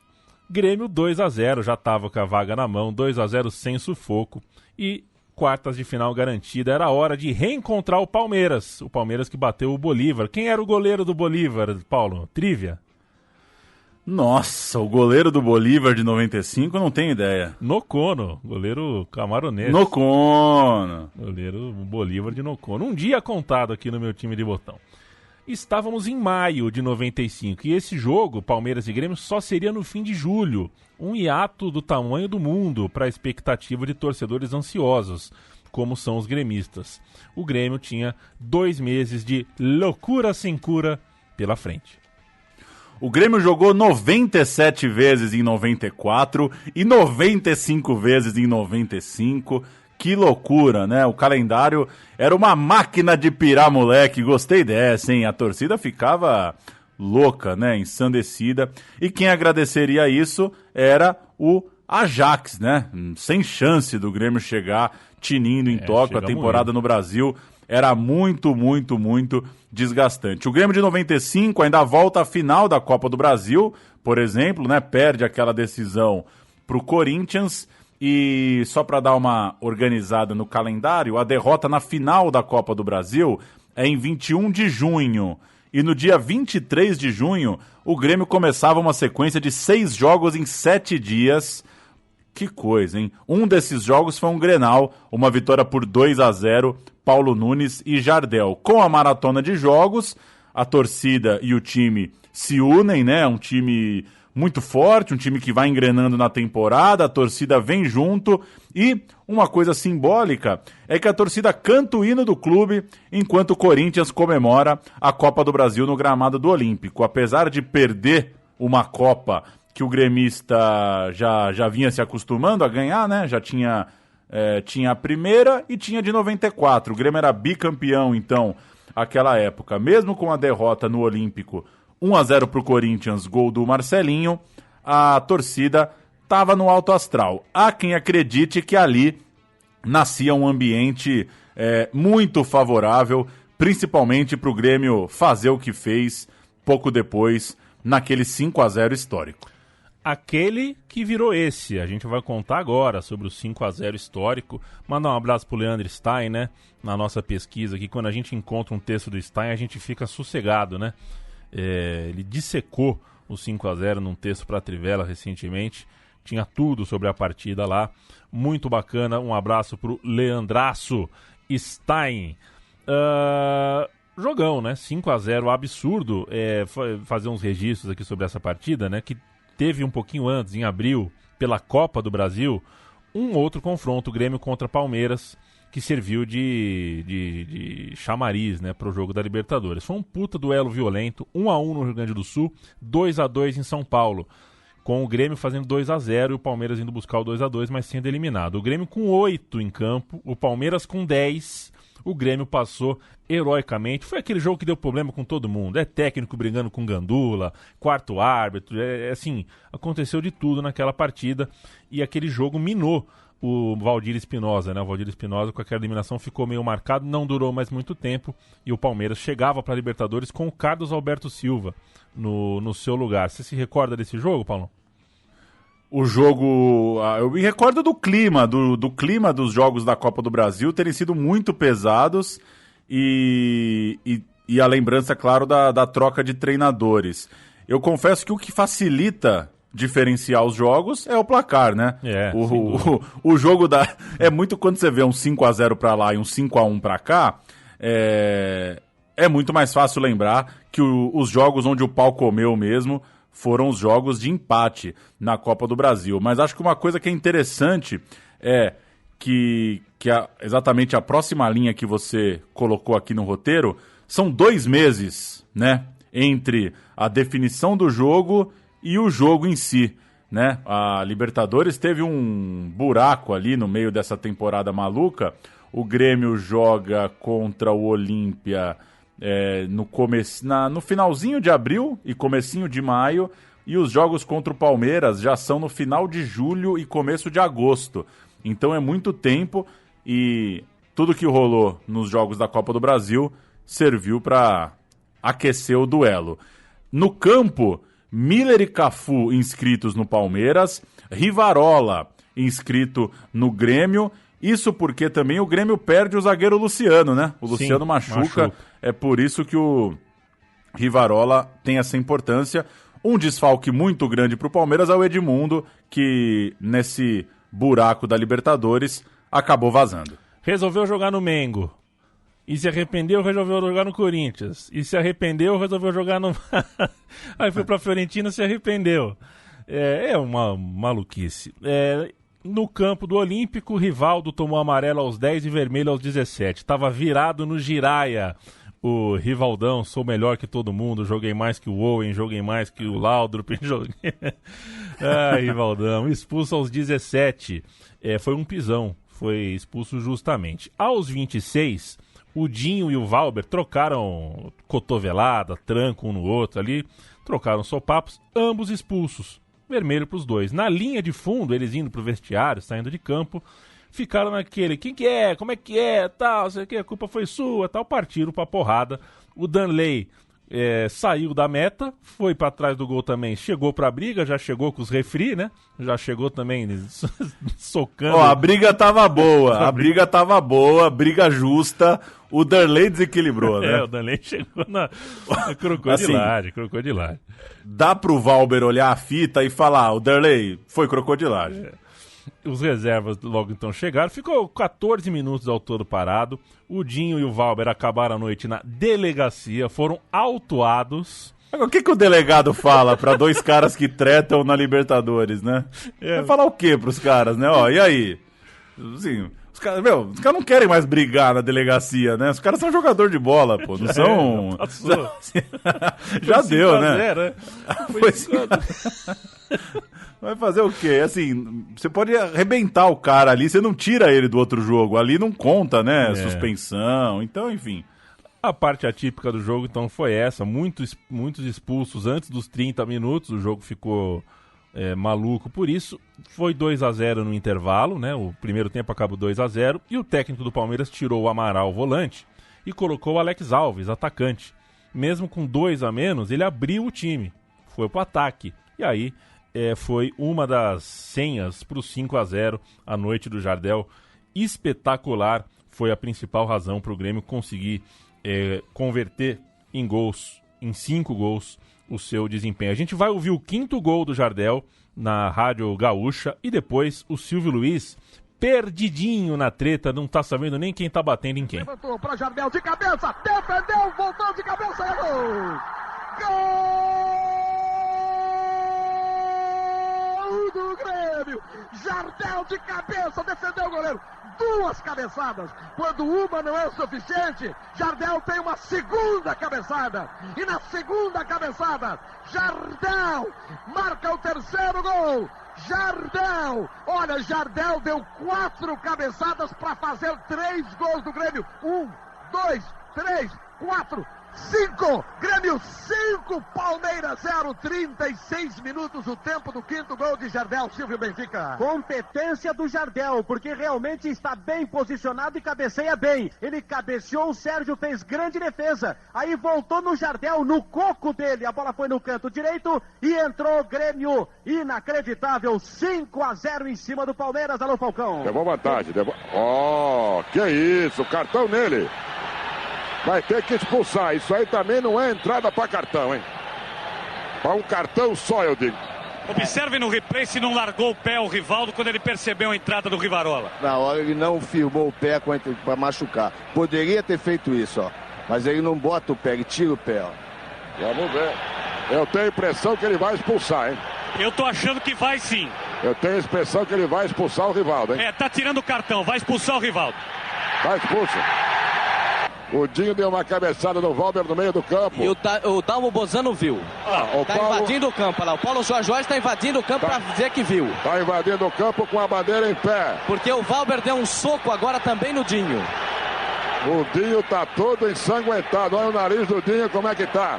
Grêmio 2-0, já tava com a vaga na mão, 2-0 sem sufoco e... quartas de final garantida, era hora de reencontrar o Palmeiras que bateu o Bolívar. Quem era o goleiro do Bolívar, Paulo? Trivia? Nossa, o goleiro do Bolívar de 95, eu não tenho ideia. Nocono, goleiro camaronês. Nocono. Goleiro Bolívar de Nocono. Um dia contado aqui no meu time de botão. Estávamos em maio de 95 e esse jogo, Palmeiras e Grêmio, só seria no fim de julho. Um hiato do tamanho do mundo para a expectativa de torcedores ansiosos, como são os gremistas. O Grêmio tinha 2 meses de loucura sem cura pela frente. O Grêmio jogou 97 vezes em 94 e 95 vezes em 95. Que loucura, né? O calendário era uma máquina de pirar moleque. Gostei dessa, hein? A torcida ficava louca, né? Ensandecida. E quem agradeceria isso era o Ajax, né? Sem chance do Grêmio chegar tinindo em toque. A temporada no Brasil era muito, muito, muito desgastante. O Grêmio de 95 ainda volta à final da Copa do Brasil, por exemplo, né? Perde aquela decisão pro Corinthians. E só para dar uma organizada no calendário, a derrota na final da Copa do Brasil é em 21 de junho. E no dia 23 de junho, o Grêmio começava uma sequência de 6 jogos em 7 dias. Que coisa, hein? Um desses jogos foi um Grenal, uma vitória por 2-0, Paulo Nunes e Jardel. Com a maratona de jogos, a torcida e o time se unem, né? Um time muito forte, um time que vai engrenando na temporada, a torcida vem junto e uma coisa simbólica é que a torcida canta o hino do clube enquanto o Corinthians comemora a Copa do Brasil no gramado do Olímpico. Apesar de perder uma Copa que o gremista já vinha se acostumando a ganhar, né? Já tinha a primeira e tinha de 94. O Grêmio era bicampeão, então, aquela época. Mesmo com a derrota no Olímpico, 1-0 pro Corinthians, gol do Marcelinho, a torcida estava no alto astral. Há quem acredite que ali nascia um ambiente muito favorável, principalmente para o Grêmio fazer o que fez pouco depois, naquele 5-0 histórico. Aquele que virou esse. A gente vai contar agora sobre o 5-0 histórico. Mandar um abraço pro Leandro Stein, né? Na nossa pesquisa aqui, quando a gente encontra um texto do Stein, a gente fica sossegado, né? Ele dissecou o 5-0 num texto para a Trivela recentemente. Tinha tudo sobre a partida lá. Muito bacana. Um abraço pro Leandraço Stein. Jogão, né? 5-0, absurdo. Fazer uns registros aqui sobre essa partida, né? Que teve um pouquinho antes, em abril, pela Copa do Brasil, um outro confronto, Grêmio contra Palmeiras, que serviu de chamariz, né, para o jogo da Libertadores. Foi um puta duelo violento, 1-1 no Rio Grande do Sul, 2-2 em São Paulo. com o Grêmio fazendo 2-0 e o Palmeiras indo buscar o 2-2, mas sendo eliminado. O Grêmio com 8 em campo, o Palmeiras com 10, o Grêmio passou heroicamente. Foi aquele jogo que deu problema com todo mundo. É técnico brigando com Gandula, quarto árbitro, assim, aconteceu de tudo naquela partida e aquele jogo minou o Valdir Espinosa, né? O Valdir Espinosa com aquela eliminação ficou meio marcado, não durou mais muito tempo e o Palmeiras chegava para a Libertadores com o Carlos Alberto Silva no seu lugar. Você se recorda desse jogo, Paulo? O jogo... Eu me recordo do clima, do clima dos jogos da Copa do Brasil terem sido muito pesados e a lembrança, claro, da troca de treinadores. Eu confesso que o que facilita diferenciar os jogos é o placar, né? O jogo é muito quando você vê um 5-0 pra lá e um 5-1 pra cá, é muito mais fácil lembrar que os jogos onde o pau comeu mesmo foram os jogos de empate na Copa do Brasil. Mas acho que uma coisa que é interessante é que exatamente a próxima linha que você colocou aqui no roteiro são 2 meses, né? Entre a definição do jogo e o jogo em si, né? A Libertadores teve um buraco ali no meio dessa temporada maluca. O Grêmio joga contra o Olímpia no finalzinho de abril e comecinho de maio, e os jogos contra o Palmeiras já são no final de julho e começo de agosto. Então é muito tempo e tudo que rolou nos jogos da Copa do Brasil serviu para aquecer o duelo. No campo, Miller e Cafu inscritos no Palmeiras, Rivarola inscrito no Grêmio. Isso porque também o Grêmio perde o zagueiro Luciano, né? O Luciano machuca. É por isso que o Rivarola tem essa importância. Um desfalque muito grande para o Palmeiras é o Edmundo, que nesse buraco da Libertadores acabou vazando. Resolveu jogar no Mengo. E se arrependeu, resolveu jogar no Corinthians. E se arrependeu, resolveu jogar no... Aí foi pra Fiorentina, se arrependeu. É uma maluquice. No campo do Olímpico, o Rivaldo tomou amarelo aos 10 e vermelho aos 17. Tava virado no giraia. O Rivaldão, sou melhor que todo mundo, joguei mais que o Owen, joguei mais que o Laudrup, joguei... Rivaldão, expulso aos 17. Foi um pisão, foi expulso justamente. Aos 26... o Dinho e o Valber trocaram cotovelada, tranco um no outro ali, trocaram sopapos, ambos expulsos. Vermelho para os dois. Na linha de fundo, eles indo pro vestiário, saindo de campo, ficaram naquele, quem que é, como é que é, tal, sei que, a culpa foi sua, tal, partiram pra porrada. O Danley saiu da meta, foi pra trás do gol também, chegou pra briga, já chegou com os refri, né? Já chegou também socando. A briga tava boa, briga justa. O Danley desequilibrou, né? O Danley chegou na crocodilagem, assim, crocodilagem. Dá pro Valber olhar a fita e falar, o Danley foi crocodilagem. Os reservas logo então chegaram, ficou 14 minutos ao todo parado. O Dinho e o Valber acabaram a noite na delegacia, foram autuados. O que o delegado fala pra 2 caras que tretam na Libertadores, né? Vai falar o quê pros caras, né? E aí? Assim, os caras não querem mais brigar na delegacia, né? Os caras são jogador de bola, pô, não são... Já deu, né? Vai fazer o quê? Assim, você pode arrebentar o cara ali, você não tira ele do outro jogo. Ali não conta, né? Suspensão, então, enfim. A parte atípica do jogo, então, foi essa. Muitos expulsos antes dos 30 minutos. O jogo ficou maluco por isso. Foi 2-0 no intervalo, né? O primeiro tempo acabou 2-0. E o técnico do Palmeiras tirou o Amaral, volante, e colocou o Alex Alves, atacante. Mesmo com 2 a menos, ele abriu o time. Foi pro ataque. E aí... foi uma das senhas para o 5-0 à noite do Jardel. Espetacular, foi a principal razão para o Grêmio conseguir converter em gols, em 5 gols, o seu desempenho. A gente vai ouvir o 5º gol do Jardel na Rádio Gaúcha e depois o Silvio Luiz, perdidinho na treta, não tá sabendo nem quem tá batendo em quem. Levantou para Jardel de cabeça, defendeu, voltou de cabeça, é gol! Gol! Do Grêmio! Grêmio. Jardel de cabeça, defendeu o goleiro. 2 cabeçadas. Quando uma não é o suficiente, Jardel tem uma segunda cabeçada. E na segunda cabeçada, Jardel marca o 3º gol. Jardel, olha, Jardel deu 4 cabeçadas para fazer 3 gols do Grêmio. 1, 2, 3, 4, 5, Grêmio 5, Palmeiras 0, 36 minutos o tempo do 5º gol de Jardel. Silvio Benfica. Competência do Jardel, porque realmente está bem posicionado e cabeceia bem. Ele cabeceou, o Sérgio fez grande defesa, aí voltou no Jardel, no coco dele, a bola foi no canto direito e entrou o Grêmio, inacreditável, 5-0 em cima do Palmeiras. Alô, Falcão. Levou vantagem, que isso, cartão nele. Vai ter que expulsar. Isso aí também não é entrada para cartão, hein? Para um cartão só, eu digo. Observe no replay se não largou o pé o Rivaldo quando ele percebeu a entrada do Rivarola. Na hora ele não firmou o pé para machucar. Poderia ter feito isso, ó. Mas ele não bota o pé, ele tira o pé, ó. Vamos ver. Eu tenho a impressão que ele vai expulsar, hein? Eu tô achando que vai sim. Eu tenho a impressão que ele vai expulsar o Rivaldo, hein? Tá tirando o cartão, vai expulsar o Rivaldo. Vai expulso. O Dinho deu uma cabeçada no Valber no meio do campo. E o Dalmo Bozano viu. Tá invadindo o campo lá. O Paulo Jorge está invadindo o campo para dizer que viu. Tá invadindo o campo com a bandeira em pé. Porque o Valber deu um soco agora também no Dinho. O Dinho tá todo ensanguentado. Olha o nariz do Dinho como é que tá.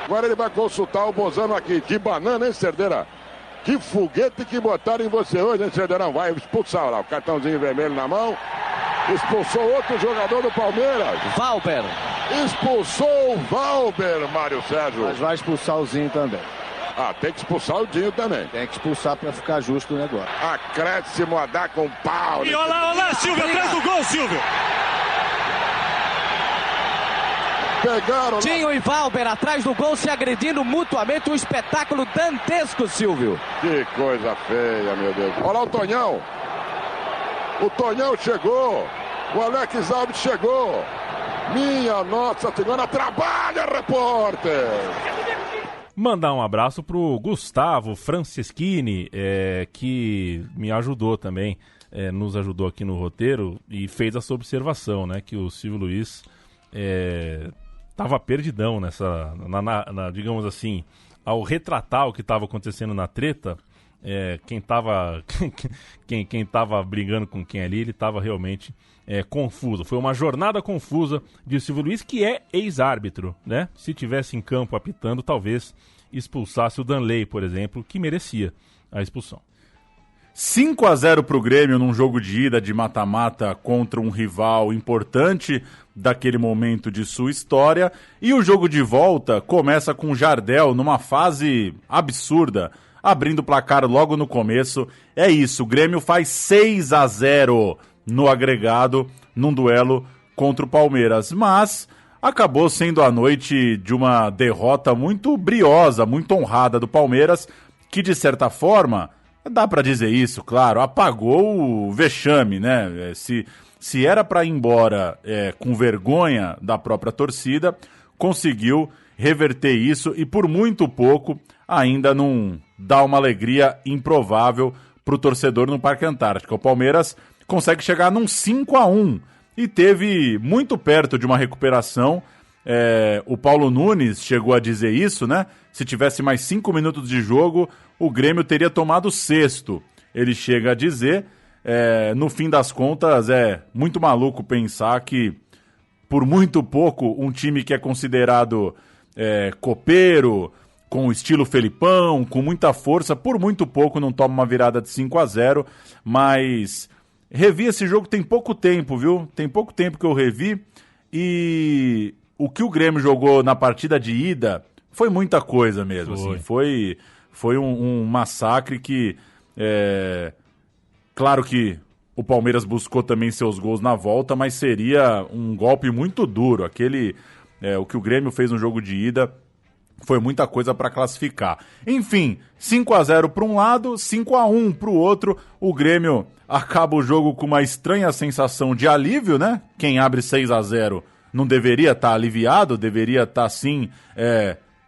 Agora ele vai consultar o Bozano aqui. Que banana, hein, Cerdeira? Que foguete que botaram em você hoje, hein, Cerdeirão? Vai expulsar lá. O cartãozinho vermelho na mão. Expulsou outro jogador do Palmeiras. Valber. Expulsou o Valber, Mário Sérgio. Mas vai expulsar o Zinho também. Tem que expulsar o Dinho também. Tem que expulsar para ficar justo o negócio. Acréscimo a dar com pau. E olha lá, Silvio, atrás do gol, Silvio. Pegaram. Dinho e Valber atrás do gol se agredindo mutuamente. Um espetáculo dantesco, Silvio. Que coisa feia, meu Deus. Olha lá o Tonhão. O Tonhão chegou. O Alex Alves chegou. Minha Nossa Senhora, trabalha, repórter! Mandar um abraço pro Gustavo Franceschini, que me ajudou também, nos ajudou aqui no roteiro e fez essa observação, né? Que o Silvio Luiz estava perdidão nessa, digamos assim, ao retratar o que estava acontecendo na treta. Quem tava brigando com quem ali, ele estava realmente confuso. Foi uma jornada confusa de Silvio Luiz, que é ex-árbitro, né? Se tivesse em campo apitando, talvez expulsasse o Danley, por exemplo, que merecia a expulsão. 5-0 pro Grêmio num jogo de ida de mata-mata contra um rival importante daquele momento de sua história. E o jogo de volta começa com o Jardel numa fase absurda, abrindo o placar logo no começo. É isso, o Grêmio faz 6-0 no agregado, num duelo contra o Palmeiras. Mas acabou sendo a noite de uma derrota muito briosa, muito honrada do Palmeiras, que de certa forma, dá pra dizer isso, claro, apagou o vexame, né? Se era pra ir embora com vergonha da própria torcida, conseguiu reverter isso e por muito pouco ainda não dá uma alegria improvável pro torcedor no Parque Antártica. O Palmeiras consegue chegar num 5-1 e teve muito perto de uma recuperação. O Paulo Nunes chegou a dizer isso, né? Se tivesse mais 5 minutos de jogo, o Grêmio teria tomado o 6º. Ele chega a dizer, no fim das contas, é muito maluco pensar que, por muito pouco, um time que é considerado copeiro, com estilo Felipão, com muita força, por muito pouco não toma uma virada de 5-0, mas revi esse jogo tem pouco tempo, viu? Tem pouco tempo que eu revi, e o que o Grêmio jogou na partida de ida foi muita coisa mesmo. Foi um massacre que, claro que o Palmeiras buscou também seus gols na volta, mas seria um golpe muito duro. O que o Grêmio fez no jogo de ida foi muita coisa para classificar. Enfim, 5-0 para um lado, 5-1 para o outro. O Grêmio acaba o jogo com uma estranha sensação de alívio, né? Quem abre 6-0 não deveria estar aliviado, deveria estar, sim,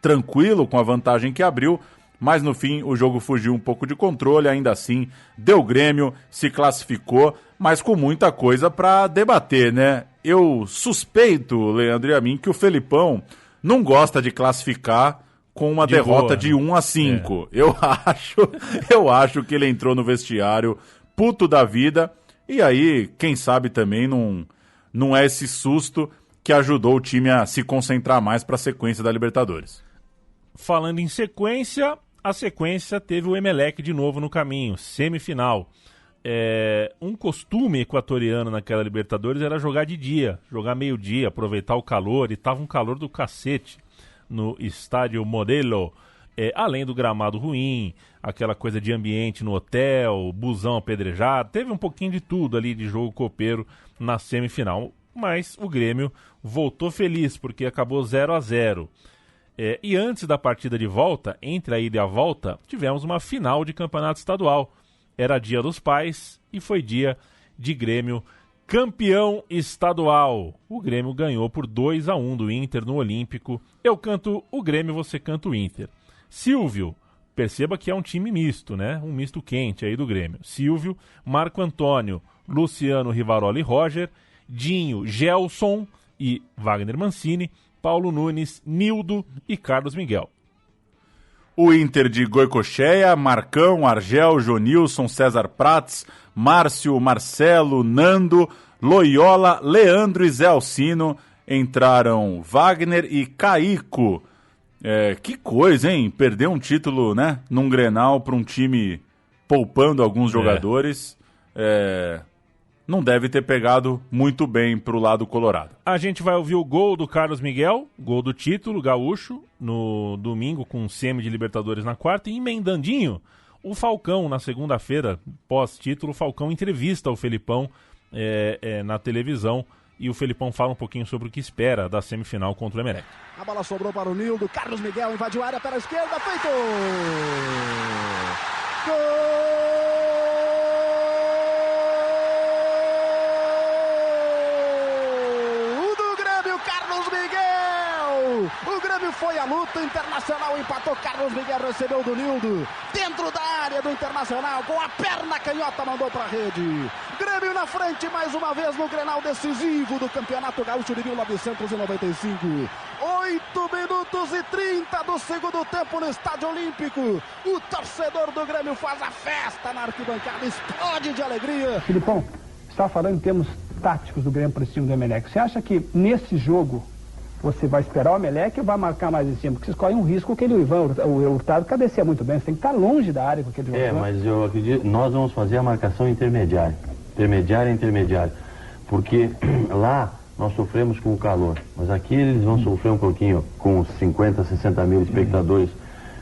tranquilo com a vantagem que abriu. mas no fim o jogo fugiu um pouco de controle, ainda assim deu Grêmio, se classificou, mas com muita coisa para debater, né? Eu suspeito, Leandro e a mim, que o Felipão não gosta de classificar com uma derrota de 1-5. Eu acho que ele entrou no vestiário puto da vida, e aí, quem sabe também não é esse susto que ajudou o time a se concentrar mais para a sequência da Libertadores. Falando em sequência, a sequência teve o Emelec de novo no caminho, semifinal. Um costume equatoriano naquela Libertadores era jogar de dia, jogar meio-dia, aproveitar o calor, e tava um calor do cacete no estádio Modelo, além do gramado ruim, aquela coisa de ambiente no hotel, busão apedrejado, teve um pouquinho de tudo ali de jogo copeiro na semifinal, mas o Grêmio voltou feliz porque acabou 0-0. E antes da partida de volta, entre a ida e a volta, tivemos uma final de campeonato estadual. Era dia dos pais e foi dia de Grêmio campeão estadual. O Grêmio ganhou por 2-1 do Inter no Olímpico. Eu canto o Grêmio, você canta o Inter. Silvio, perceba que é um time misto, né? Um misto quente aí do Grêmio. Silvio, Marco Antônio, Luciano Rivaroli Roger, Dinho, Gelson e Wagner Mancini, Paulo Nunes, Nildo e Carlos Miguel. O Inter de Goicocheia, Marcão, Argel, Jonilson, César Prats, Márcio, Marcelo, Nando, Loyola, Leandro e Zé Alcino. Entraram Wagner e Caico. Que coisa, hein? Perder um título, né? Num Grenal para um time poupando alguns jogadores. Não deve ter pegado muito bem pro lado colorado. A gente vai ouvir o gol do Carlos Miguel, gol do título gaúcho, no domingo com semi de Libertadores na quarta, e emendandinho, o Falcão, na segunda-feira, pós-título, o Falcão entrevista o Felipão na televisão, e o Felipão fala um pouquinho sobre o que espera da semifinal contra o Emelec. A bola sobrou para o Nildo, Carlos Miguel invadiu a área pela esquerda, feito! Gol! O Grêmio foi à luta, Internacional empatou, Carlos Miguel recebeu do Nildo, dentro da área do Internacional, com a perna canhota mandou para a rede. Grêmio na frente mais uma vez no Grenal decisivo do Campeonato Gaúcho de 1995. 8 minutos e 30 do segundo tempo no Estádio Olímpico. O torcedor do Grêmio faz a festa na arquibancada, explode de alegria. Filipão, você estava falando em termos táticos do Grêmio para esse time do Emelec. Você acha que nesse jogo você vai esperar o Emelec ou vai marcar mais em cima? Porque você escolhe um risco que o Ivan, o Hurtado, cabeceia muito bem. Você tem que estar longe da área com aquele jogador. Mas eu acredito, nós vamos fazer a marcação intermediária. Intermediária. Porque lá nós sofremos com o calor. Mas aqui eles vão sofrer um pouquinho com os 50, 60 mil espectadores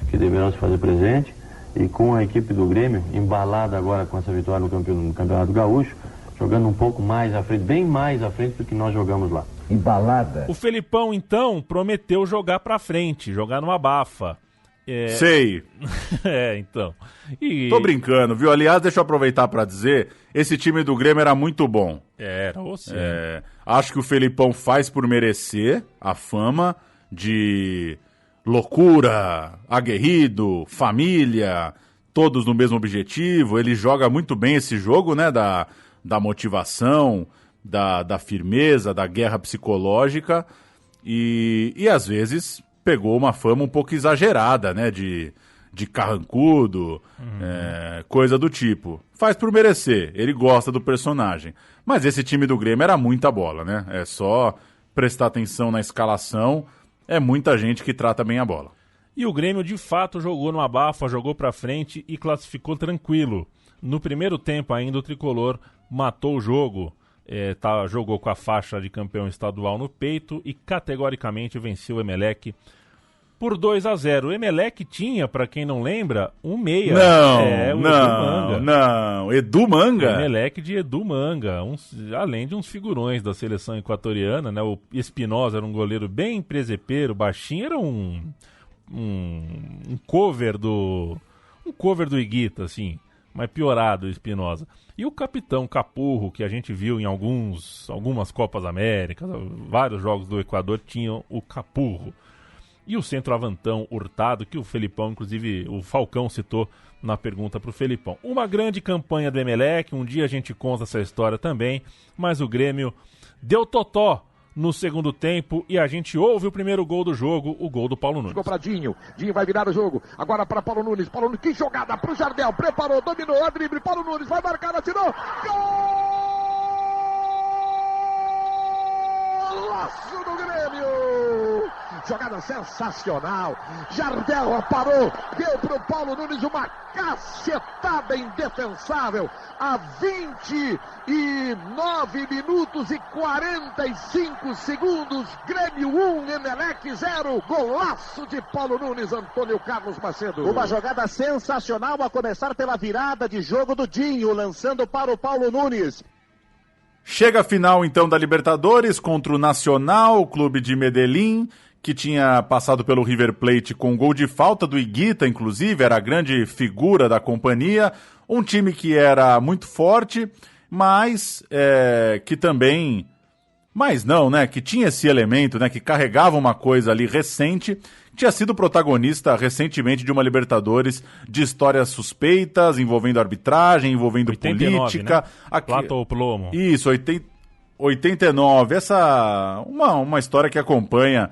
que deverão se fazer presente. E com a equipe do Grêmio, embalada agora com essa vitória no Campeonato Gaúcho, jogando um pouco mais à frente, bem mais à frente do que nós jogamos lá. Embalada. O Felipão, então, prometeu jogar pra frente, jogar numa abafa. Sei. Então. Tô brincando, viu? Aliás, deixa eu aproveitar pra dizer, esse time do Grêmio era muito bom. Era, você. Acho que o Felipão faz por merecer a fama de loucura, aguerrido, família, todos no mesmo objetivo. Ele joga muito bem esse jogo, né? Da motivação, da firmeza, da guerra psicológica e às vezes pegou uma fama um pouco exagerada, né, de carrancudo, coisa do tipo. Faz por merecer, ele gosta do personagem. Mas esse time do Grêmio era muita bola, né? É só prestar atenção na escalação, é muita gente que trata bem a bola. E o Grêmio de fato jogou no abafa, jogou pra frente e classificou tranquilo. No primeiro tempo ainda o Tricolor matou o jogo, jogou com a faixa de campeão estadual no peito e categoricamente venceu o Emelec por 2-0. O Emelec tinha, para quem não lembra, um meia. Edu Manga. O Emelec de Edu Manga, além de uns figurões da seleção equatoriana, né? O Espinosa era um goleiro bem presepeiro, baixinho, era um cover do Higuita, assim, mas piorado o Espinosa. E o capitão Capurro, que a gente viu em algumas Copas Américas, vários jogos do Equador tinham o Capurro. e o centroavantão Hurtado, que o Felipão, inclusive o Falcão citou na pergunta para o Felipão. Uma grande campanha do Emelec, um dia a gente conta essa história também, mas o Grêmio deu totó no segundo tempo e a gente ouve o primeiro gol do jogo, o gol do Paulo Nunes. Ficou para Dinho vai virar o jogo, agora para Paulo Nunes, que jogada para o Jardel, preparou, dominou, a drible, Paulo Nunes vai marcar, atirou, golaço do Grêmio! Jogada sensacional. Jardel parou, deu para o Paulo Nunes uma cacetada indefensável. A 29 minutos e 45 segundos. Grêmio 1, Emelec 0. Golaço de Paulo Nunes, Antônio Carlos Macedo. Uma jogada sensacional a começar pela virada de jogo do Dinho, lançando para o Paulo Nunes. Chega a final, então, da Libertadores contra o Nacional, o clube de Medellín, que tinha passado pelo River Plate com gol de falta do Higuita, inclusive, era a grande figura da companhia. Um time que era muito forte, mas que também... Mas não, né? Que tinha esse elemento, né? Que carregava uma coisa ali recente. Tinha sido protagonista recentemente de uma Libertadores de histórias suspeitas, envolvendo arbitragem, envolvendo 89, política. Né? Plata ou plomo. Isso, 89. Uma história que acompanha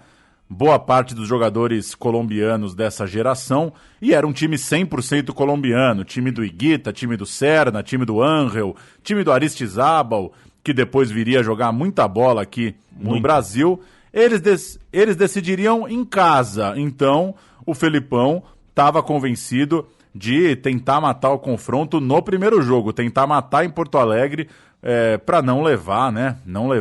boa parte dos jogadores colombianos dessa geração. E era um time 100% colombiano. Time do Higuita, time do Serna, time do Ángel, time do Aristizábal, que depois viria a jogar muita bola aqui no Brasil. Eles decidiriam em casa. Então, o Felipão estava convencido de tentar matar o confronto no primeiro jogo, tentar matar em Porto Alegre, para não levar, né? Não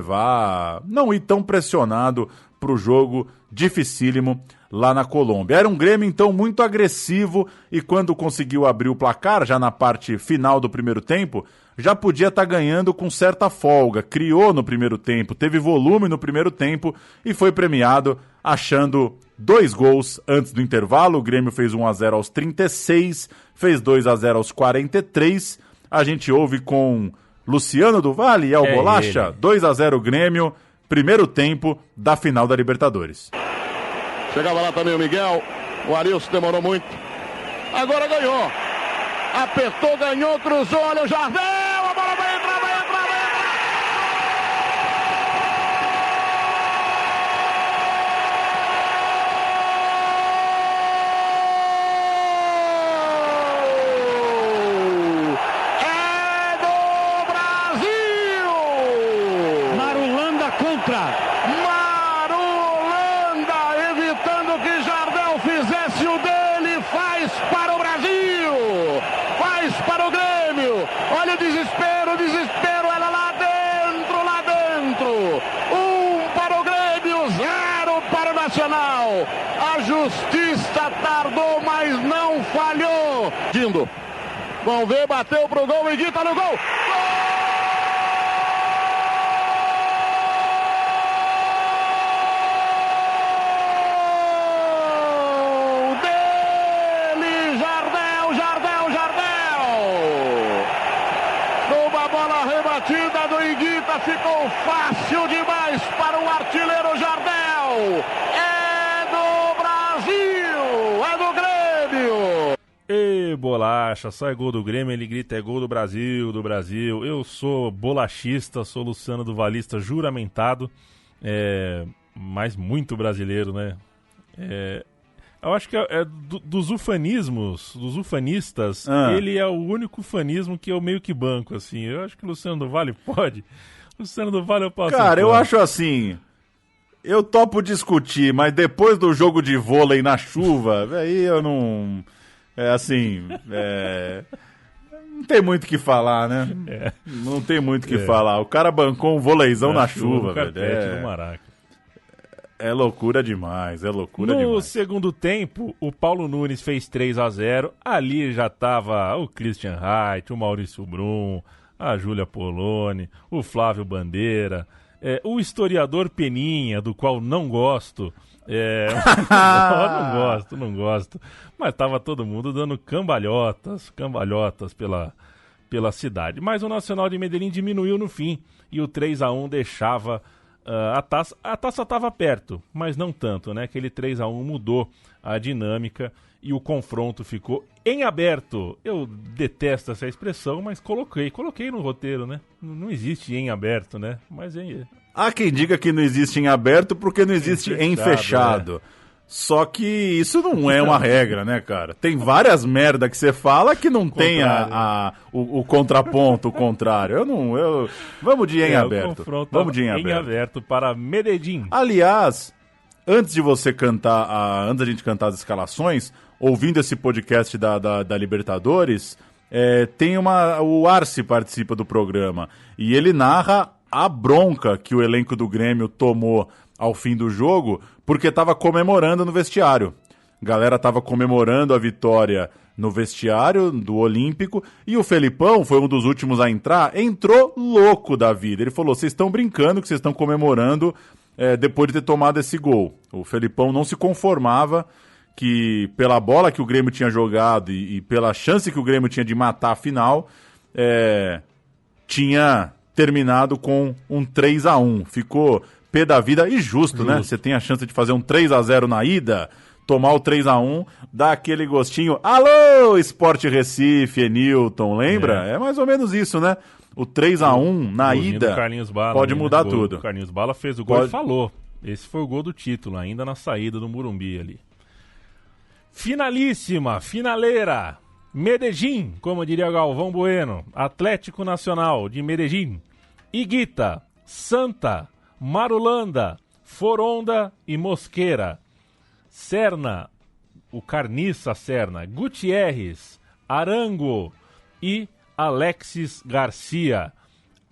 ir tão pressionado para o jogo dificílimo lá na Colômbia. Era um Grêmio, então, muito agressivo, e quando conseguiu abrir o placar, já na parte final do primeiro tempo, já podia estar ganhando com certa folga. Criou no primeiro tempo, teve volume no primeiro tempo e foi premiado achando 2 gols antes do intervalo. O Grêmio fez 1-0 aos 36, fez 2-0 aos 43. A gente ouve com Luciano do Vale e El Bolacha, 2-0 Grêmio, primeiro tempo da final da Libertadores. Chegava lá também o Miguel, o Arilson demorou muito, agora ganhou, apertou, ganhou, cruzou, olha o Jardel, a bola vai entrar, vai entrar, vai entrar! É do Brasil! Marulanda contra. Olha o desespero, ela lá dentro. 1 para o Grêmio, 0 para o Nacional. A justiça tardou, mas não falhou. Dindo, vamos ver, bateu pro gol, Higuita no gol. Batida do Higuita ficou fácil demais para o artilheiro Jardel. É do Brasil, é do Grêmio. E Bolacha, sai gol do Grêmio, ele grita é gol do Brasil, do Brasil. Eu sou bolachista, sou Luciano do Valista juramentado, mas muito brasileiro, né? Eu acho que dos ufanismos, dos ufanistas, ele é o único ufanismo que eu meio que banco, assim. Eu acho que o Luciano do Vale pode. Luciano do Vale eu posso... Cara, eu acho assim... Eu topo discutir, mas depois do jogo de vôlei na chuva, aí eu não... Não tem muito o que falar, né? Não tem muito o que falar. O cara bancou um vôleizão na chuva, velho. No Maraca. É loucura demais, No segundo tempo, o Paulo Nunes fez 3-0. Ali já tava o Christian Reit, o Maurício Brum, a Júlia Poloni, o Flávio Bandeira, o historiador Peninha, do qual não gosto. Não gosto. Mas tava todo mundo dando cambalhotas pela cidade. Mas o Nacional de Medellín diminuiu no fim e o 3-1 deixava a taça estava perto, mas não tanto, né? Aquele 3-1 mudou a dinâmica e o confronto ficou em aberto. Eu detesto essa expressão, mas coloquei no roteiro, né? Não existe em aberto, né? Mas há quem diga que não existe em aberto porque não existe em fechado. Só que isso não é uma regra, né, cara? Tem várias merda que você fala que não tem o contraponto, o contrário. Vamos de em aberto. Vamos de em aberto para Medellín. Aliás, antes de você cantar, antes da gente cantar as escalações, ouvindo esse podcast da Libertadores, tem o Arce participa do programa e ele narra a bronca que o elenco do Grêmio tomou ao fim do jogo, porque estava comemorando no vestiário. A galera estava comemorando a vitória no vestiário do Olímpico, e o Felipão foi um dos últimos a entrar, entrou louco da vida. Ele falou, vocês estão brincando que vocês estão comemorando depois de ter tomado esse gol. O Felipão não se conformava que pela bola que o Grêmio tinha jogado e pela chance que o Grêmio tinha de matar a final, tinha terminado com um 3-1. Ficou pé da vida e justo, né? Você tem a chance de fazer um 3-0 na ida, tomar o 3-1, dar aquele gostinho. Alô, Sport Recife, Enilton, lembra? É mais ou menos isso, né? O 3-1 na ida Bala, pode mudar tudo. O Carlinhos Bala fez o gol e falou. Esse foi o gol do título, ainda na saída do Morumbi ali. Finalíssima, finaleira. Medellín, como diria Galvão Bueno. Atlético Nacional de Medellín. Higuita, Santa, Marulanda, Foronda e Mosqueira. Serna, o Carniça Serna, Gutierrez, Arango e Alexis Garcia.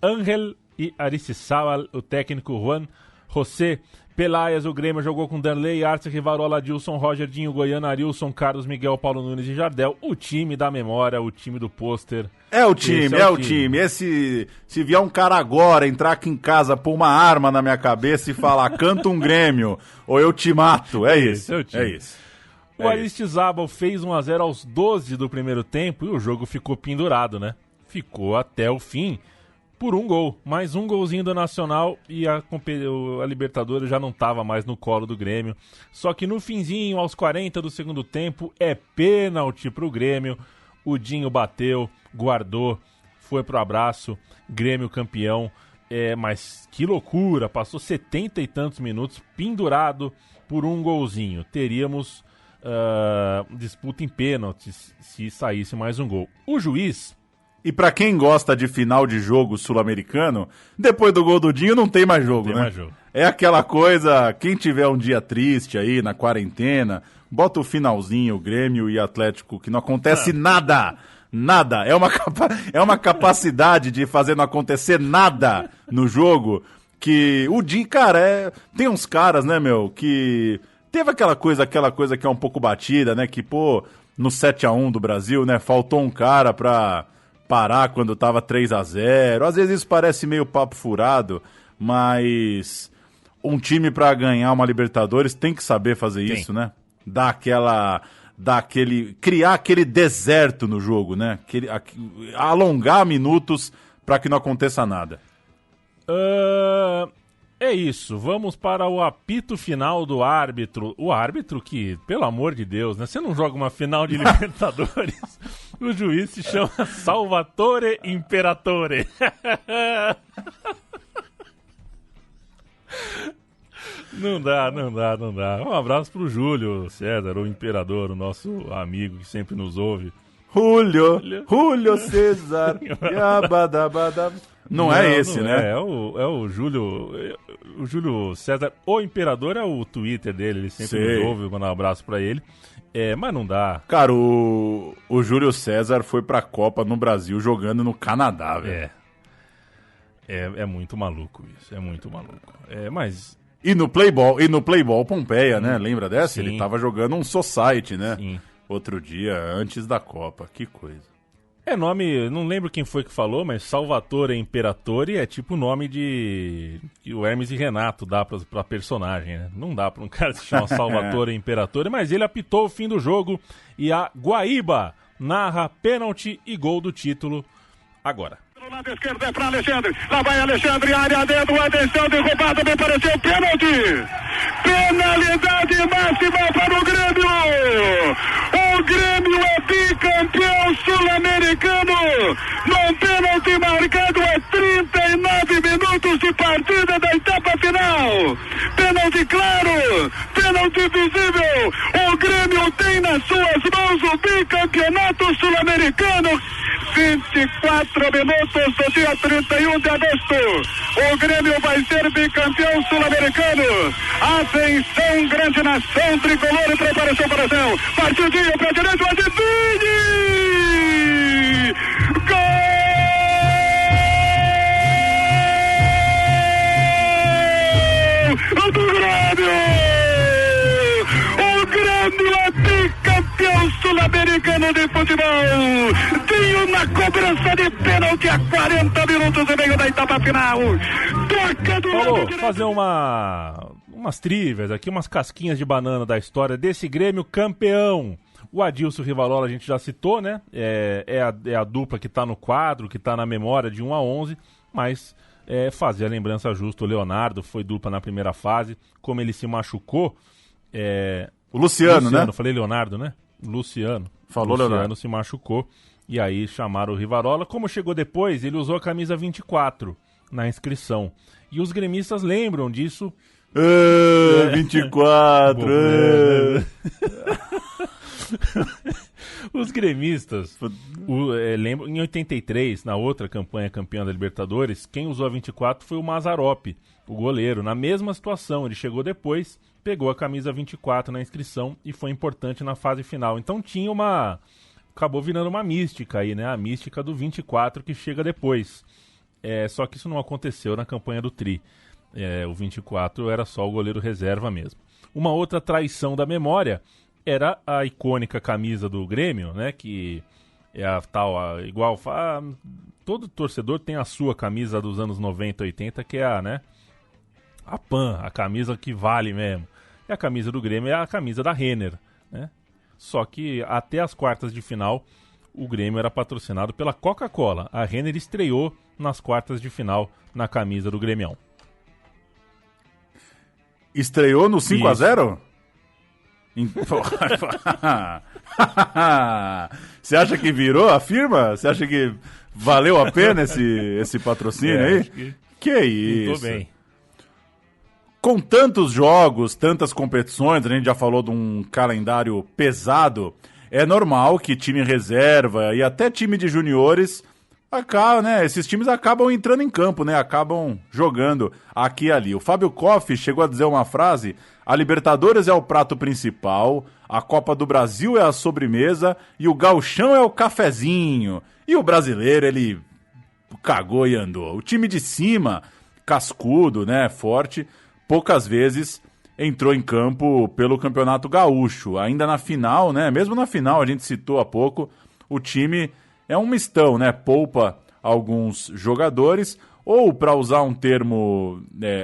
Ángel e Aristizábal, o técnico Juan José Peláez. O Grêmio jogou com Danley, Arce, Rivarola, Dilson, Roger, Dinho, Goiano, Arilson, Carlos, Miguel, Paulo Nunes e Jardel. O time da memória, o time do pôster. É o time. Se vier um cara agora entrar aqui em casa, pôr uma arma na minha cabeça e falar, canta um Grêmio, ou eu te mato. É isso. O Aristizábal fez 1-0 aos 12 do primeiro tempo e o jogo ficou pendurado, né? Ficou até o fim por um gol. Mais um golzinho do Nacional e a Libertadores já não estava mais no colo do Grêmio. Só que no finzinho, aos 40 do segundo tempo, é pênalti pro Grêmio. O Dinho bateu, guardou, foi pro abraço, Grêmio campeão. Mas que loucura, passou 70 e tantos minutos pendurado por um golzinho. Teríamos disputa em pênaltis se saísse mais um gol. O juiz... E pra quem gosta de final de jogo sul-americano, depois do gol do Dinho não tem mais jogo, né? É aquela coisa, quem tiver um dia triste aí na quarentena, bota o finalzinho, Grêmio e Atlético, que não acontece nada. É uma capacidade de fazer não acontecer nada no jogo, que o Dinho, cara, tem uns caras, né, meu, que teve aquela coisa que é um pouco batida, né, que, no 7-1 do Brasil, né, faltou um cara pra parar quando tava 3-0. Às vezes isso parece meio papo furado, mas um time pra ganhar uma Libertadores tem que saber fazer isso, né? Criar aquele deserto no jogo, né? Alongar minutos pra que não aconteça nada. É isso, vamos para o apito final do árbitro. O árbitro que, pelo amor de Deus, né? Você não joga uma final de Libertadores. O juiz se chama Salvatore Imperatore. Não dá. Um abraço pro Júlio César, o Imperador, o nosso amigo que sempre nos ouve. Júlio César. Não é esse, né? É o Júlio César. O Imperador é o Twitter dele, ele sempre nos ouve, eu mando um abraço pra ele. Mas não dá. Cara, o Júlio César foi pra Copa no Brasil jogando no Canadá, velho. É muito maluco isso, é muito maluco. Mas... E no Playboy Pompeia, né? Lembra dessa? Sim. Ele tava jogando um society, né? Sim. Outro dia, antes da Copa. Que coisa. Nome, não lembro quem foi que falou, mas Salvatore Imperatore é tipo o nome que o Hermes e Renato dá pra personagem, né? Não dá pra um cara se chamar Salvatore Imperatore, mas ele apitou o fim do jogo e a Guaíba narra pênalti e gol do título agora. lado esquerdo é para Alexandre. Lá vai Alexandre, área dentro, atenção, derrubada, me pareceu pênalti. Penalidade máxima para o Grêmio. O Grêmio é bicampeão sul-americano. Num pênalti marcado a 39 minutos de partida da etapa final. Pênalti claro, pênalti visível. O Grêmio tem nas suas mãos o bicampeonato sul-americano. 24 minutos do dia 31 de agosto. O Grêmio vai ser bicampeão sul-americano. Atenção, grande nação tricolor e preparação para a ação. Partidinho para a direita, Adivine! Gol do Grêmio! O Grêmio é bicampeão sul-americano de futebol. Tinha uma cobrança de pênalti a 40 minutos e meio da etapa final. Toca do Paulo, fazer umas trivias aqui, umas casquinhas de banana da história desse Grêmio campeão. O Adilson Rivalola a gente já citou, né? É a dupla que tá no quadro, que tá na memória de 1 a 11, mas fazer a lembrança justa. O Leonardo foi dupla na primeira fase, como ele se machucou. O Luciano, né? Falei Leonardo, né? Luciano Leonardo. Se machucou. E aí chamaram o Rivarola. Como chegou depois, ele usou a camisa 24 na inscrição. E os gremistas lembram disso. 24! Os gremistas lembram, em 83, na outra campanha campeã da Libertadores, quem usou a 24 foi o Mazzaropi, o goleiro. Na mesma situação, ele chegou depois, pegou a camisa 24 na inscrição e foi importante na fase final. Então tinha acabou virando uma mística aí, né? A mística do 24 que chega depois. Só que isso não aconteceu na campanha do Tri. O 24 era só o goleiro reserva mesmo. Uma outra traição da memória era a icônica camisa do Grêmio, né? Que é a tal, igual... todo torcedor tem a sua camisa dos anos 90, 80, que é a PAN, a camisa que vale mesmo. E a camisa do Grêmio é a camisa da Renner, né? Só que até as quartas de final, o Grêmio era patrocinado pela Coca-Cola. A Renner estreou nas quartas de final na camisa do Grêmio. Estreou no 5-0? Você acha que virou a firma? Você acha que valeu a pena esse patrocínio aí? Que isso? Bem. Com tantos jogos, tantas competições, a gente já falou de um calendário pesado, é normal que time reserva e até time de juniores, esses times acabam entrando em campo, né? Acabam jogando aqui e ali. O Fábio Koff chegou a dizer uma frase: a Libertadores é o prato principal, a Copa do Brasil é a sobremesa e o Gauchão é o cafezinho. E o brasileiro, ele cagou e andou. O time de cima, cascudo, né? Forte, poucas vezes entrou em campo pelo Campeonato Gaúcho. Ainda na final, né? Mesmo na final, a gente citou há pouco, o time é um mistão, né? Poupa alguns jogadores, ou, para usar um termo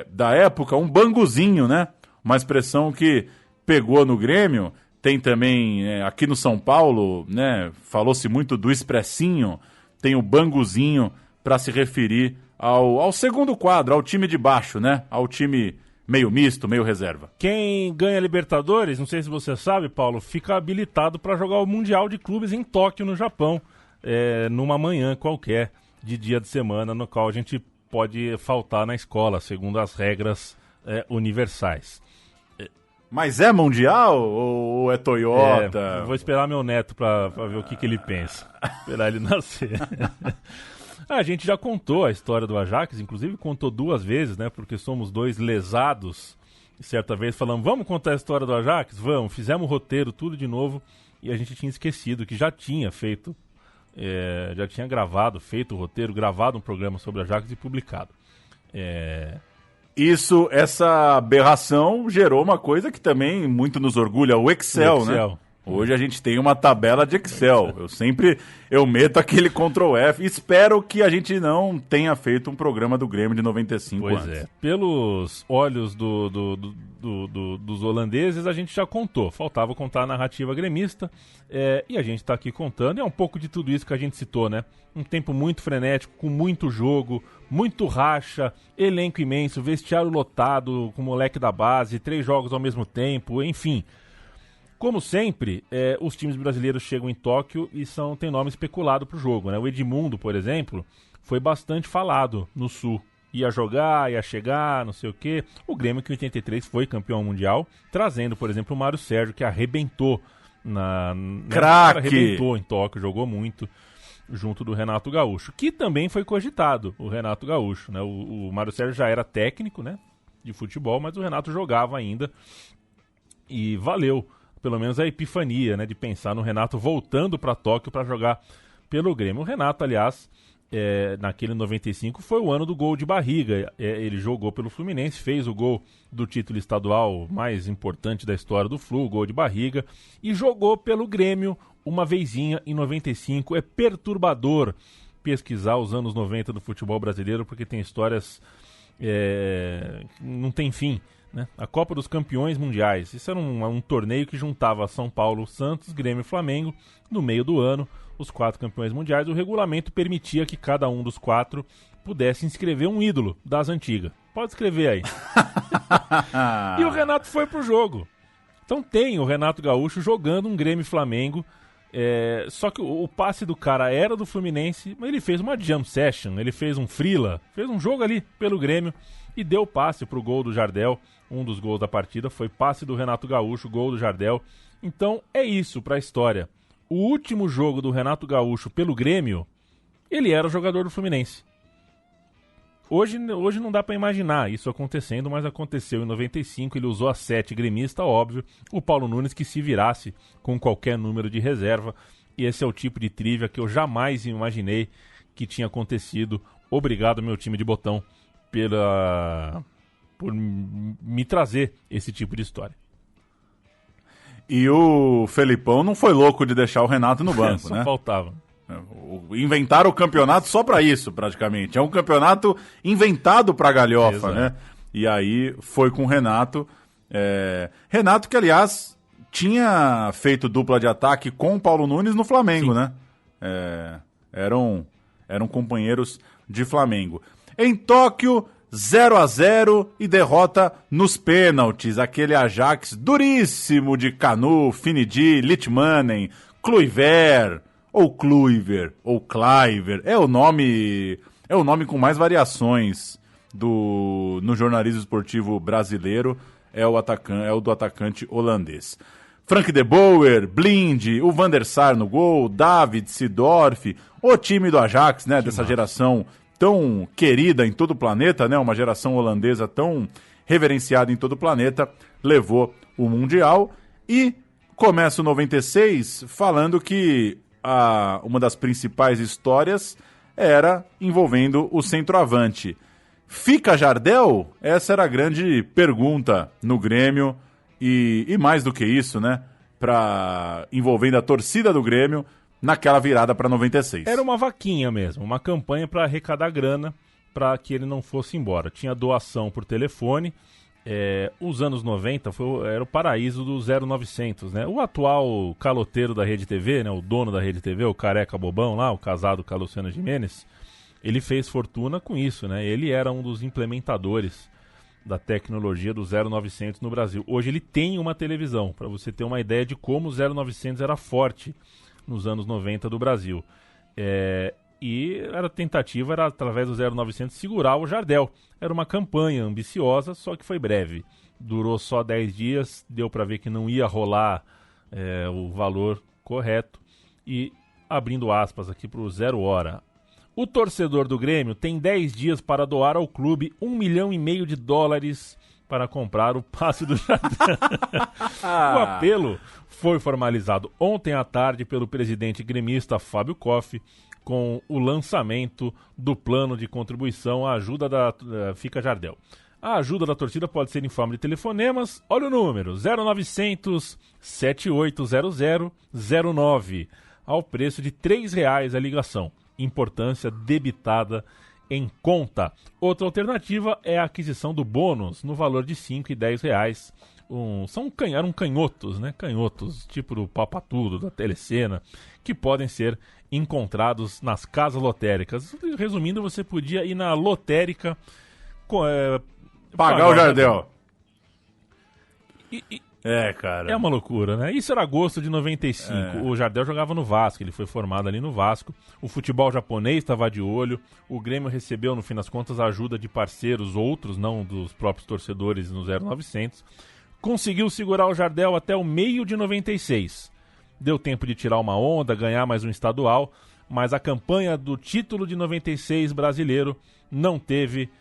da época, um banguzinho, né? Uma expressão que pegou no Grêmio. Tem também, aqui no São Paulo, né? Falou-se muito do expressinho, tem o banguzinho para se referir ao segundo quadro, ao time de baixo, né? Ao time meio misto, meio reserva. Quem ganha Libertadores, não sei se você sabe, Paulo, fica habilitado para jogar o Mundial de Clubes em Tóquio, no Japão, numa manhã qualquer de dia de semana, no qual a gente pode faltar na escola, segundo as regras universais. Mas é mundial ou é Toyota? Vou esperar meu neto para ver o que ele pensa. Esperar ele nascer. A gente já contou a história do Ajax, inclusive contou 2 vezes, né? Porque somos 2 lesados. E certa vez falamos, vamos contar a história do Ajax? Vamos, fizemos o roteiro, tudo de novo. E a gente tinha esquecido que já tinha feito, já tinha feito o roteiro, gravado um programa sobre o Ajax e publicado. Essa aberração gerou uma coisa que também muito nos orgulha, o Excel, né? Hoje a gente tem uma tabela de Excel. Eu meto aquele Ctrl F. Espero que a gente não tenha feito um programa do Grêmio de 95 pois antes. É. Pelos olhos dos holandeses, a gente já contou. Faltava contar a narrativa gremista. E a gente está aqui contando. É um pouco de tudo isso que a gente citou, né? Um tempo muito frenético, com muito jogo, muito racha, elenco imenso, vestiário lotado, com o moleque da base, 3 jogos ao mesmo tempo, enfim. Como sempre, os times brasileiros chegam em Tóquio e tem nome especulado para o jogo, né? O Edmundo, por exemplo, foi bastante falado no Sul. Ia jogar, ia chegar, não sei o quê. O Grêmio, que em 83 foi campeão mundial, trazendo, por exemplo, o Mário Sérgio, que arrebentou Craque! Arrebentou em Tóquio, jogou muito, junto do Renato Gaúcho, que também foi cogitado, o Renato Gaúcho, né? O Mário Sérgio já era técnico, né, de futebol, mas o Renato jogava ainda e valeu pelo menos a epifania, né, de pensar no Renato voltando para Tóquio para jogar pelo Grêmio. O Renato, aliás, naquele 95 foi o ano do gol de barriga. Ele jogou pelo Fluminense, fez o gol do título estadual mais importante da história do Flu, o gol de barriga, e jogou pelo Grêmio uma vezinha em 95. É perturbador pesquisar os anos 90 do futebol brasileiro, porque tem histórias não tem fim, né? A Copa dos Campeões Mundiais, isso era um torneio que juntava São Paulo, Santos, Grêmio e Flamengo no meio do ano, os 4 campeões mundiais. O regulamento permitia que cada um dos 4 pudesse inscrever um ídolo das antigas. Pode escrever aí. E o Renato foi pro jogo. Então tem o Renato Gaúcho jogando um Grêmio e Flamengo. Só que o passe do cara era do Fluminense, mas ele fez uma jam session, ele fez um freela, fez um jogo ali pelo Grêmio e deu passe pro gol do Jardel. Um dos gols da partida foi passe do Renato Gaúcho, gol do Jardel. Então é isso pra história. O último jogo do Renato Gaúcho pelo Grêmio, ele era o jogador do Fluminense. Hoje não dá pra imaginar isso acontecendo, mas aconteceu em 95, ele usou a 7 gremista, óbvio, o Paulo Nunes que se virasse com qualquer número de reserva, e esse é o tipo de trivia que eu jamais imaginei que tinha acontecido. Obrigado, meu time de botão, por me trazer esse tipo de história. E o Felipão não foi louco de deixar o Renato no banco, só né? Faltava. Inventaram o campeonato só pra isso, praticamente. É um campeonato inventado pra galhofa, Exato. né? E aí foi com o Renato. Renato que, aliás, tinha feito dupla de ataque com o Paulo Nunes no Flamengo, né? Eram companheiros de Flamengo. Em Tóquio, 0-0 e derrota nos pênaltis. Aquele Ajax duríssimo de Canu, Finidi, Litmanen, Kluivert, ou Kluivert, ou Kluivert. É o nome com mais variações no jornalismo esportivo brasileiro. É o do atacante holandês. Frank de Boer, Blind, o Van der Sar no gol, David, Seedorf, o time do Ajax, né, dessa geração tão querida em todo o planeta, né, uma geração holandesa tão reverenciada em todo o planeta, levou o Mundial. E começa o 96 falando que uma das principais histórias era envolvendo o centroavante. Fica Jardel? Essa era a grande pergunta no Grêmio e mais do que isso, né, envolvendo a torcida do Grêmio naquela virada para 96. Era uma vaquinha mesmo, uma campanha para arrecadar grana para que ele não fosse embora. Tinha doação por telefone. Os anos 90 era o paraíso do 0900, né? O atual caloteiro da Rede TV, né? O dono da Rede TV, o careca bobão lá, o casado com a Luciana Gimenez, ele fez fortuna com isso, né? Ele era um dos implementadores da tecnologia do 0900 no Brasil. Hoje ele tem uma televisão, para você ter uma ideia de como o 0900 era forte nos anos 90 do Brasil. E a tentativa era, através do 0900, segurar o Jardel. Era uma campanha ambiciosa, só que foi breve. Durou só 10 dias, deu para ver que não ia rolar o valor correto. E, abrindo aspas aqui para o 0 Hora, o torcedor do Grêmio tem 10 dias para doar ao clube $1,5 milhão para comprar o passe do Jardel. O apelo foi formalizado ontem à tarde pelo presidente gremista Fábio Koff, com o lançamento do plano de contribuição à ajuda da Fica Jardel. A ajuda da torcida pode ser em forma de telefonemas. Olha o número, 0900 7800 09, ao preço de R$ 3 a ligação. Importância debitada em conta. Outra alternativa é a aquisição do bônus no valor de R$ 5 e R$ 10. Eram canhotos, né? Canhotos, tipo do Papatudo, da Telecena, que podem ser encontrados nas casas lotéricas. Resumindo, você podia ir na lotérica, pagar o Jardel. Cara. É uma loucura, né? Isso era agosto de 95. O Jardel jogava no Vasco, ele foi formado ali no Vasco. O futebol japonês estava de olho. O Grêmio recebeu, no fim das contas, a ajuda de parceiros outros, não dos próprios torcedores no 0900. Conseguiu segurar o Jardel até o meio de 96. Deu tempo de tirar uma onda, ganhar mais um estadual, mas a campanha do título de 96 brasileiro não teve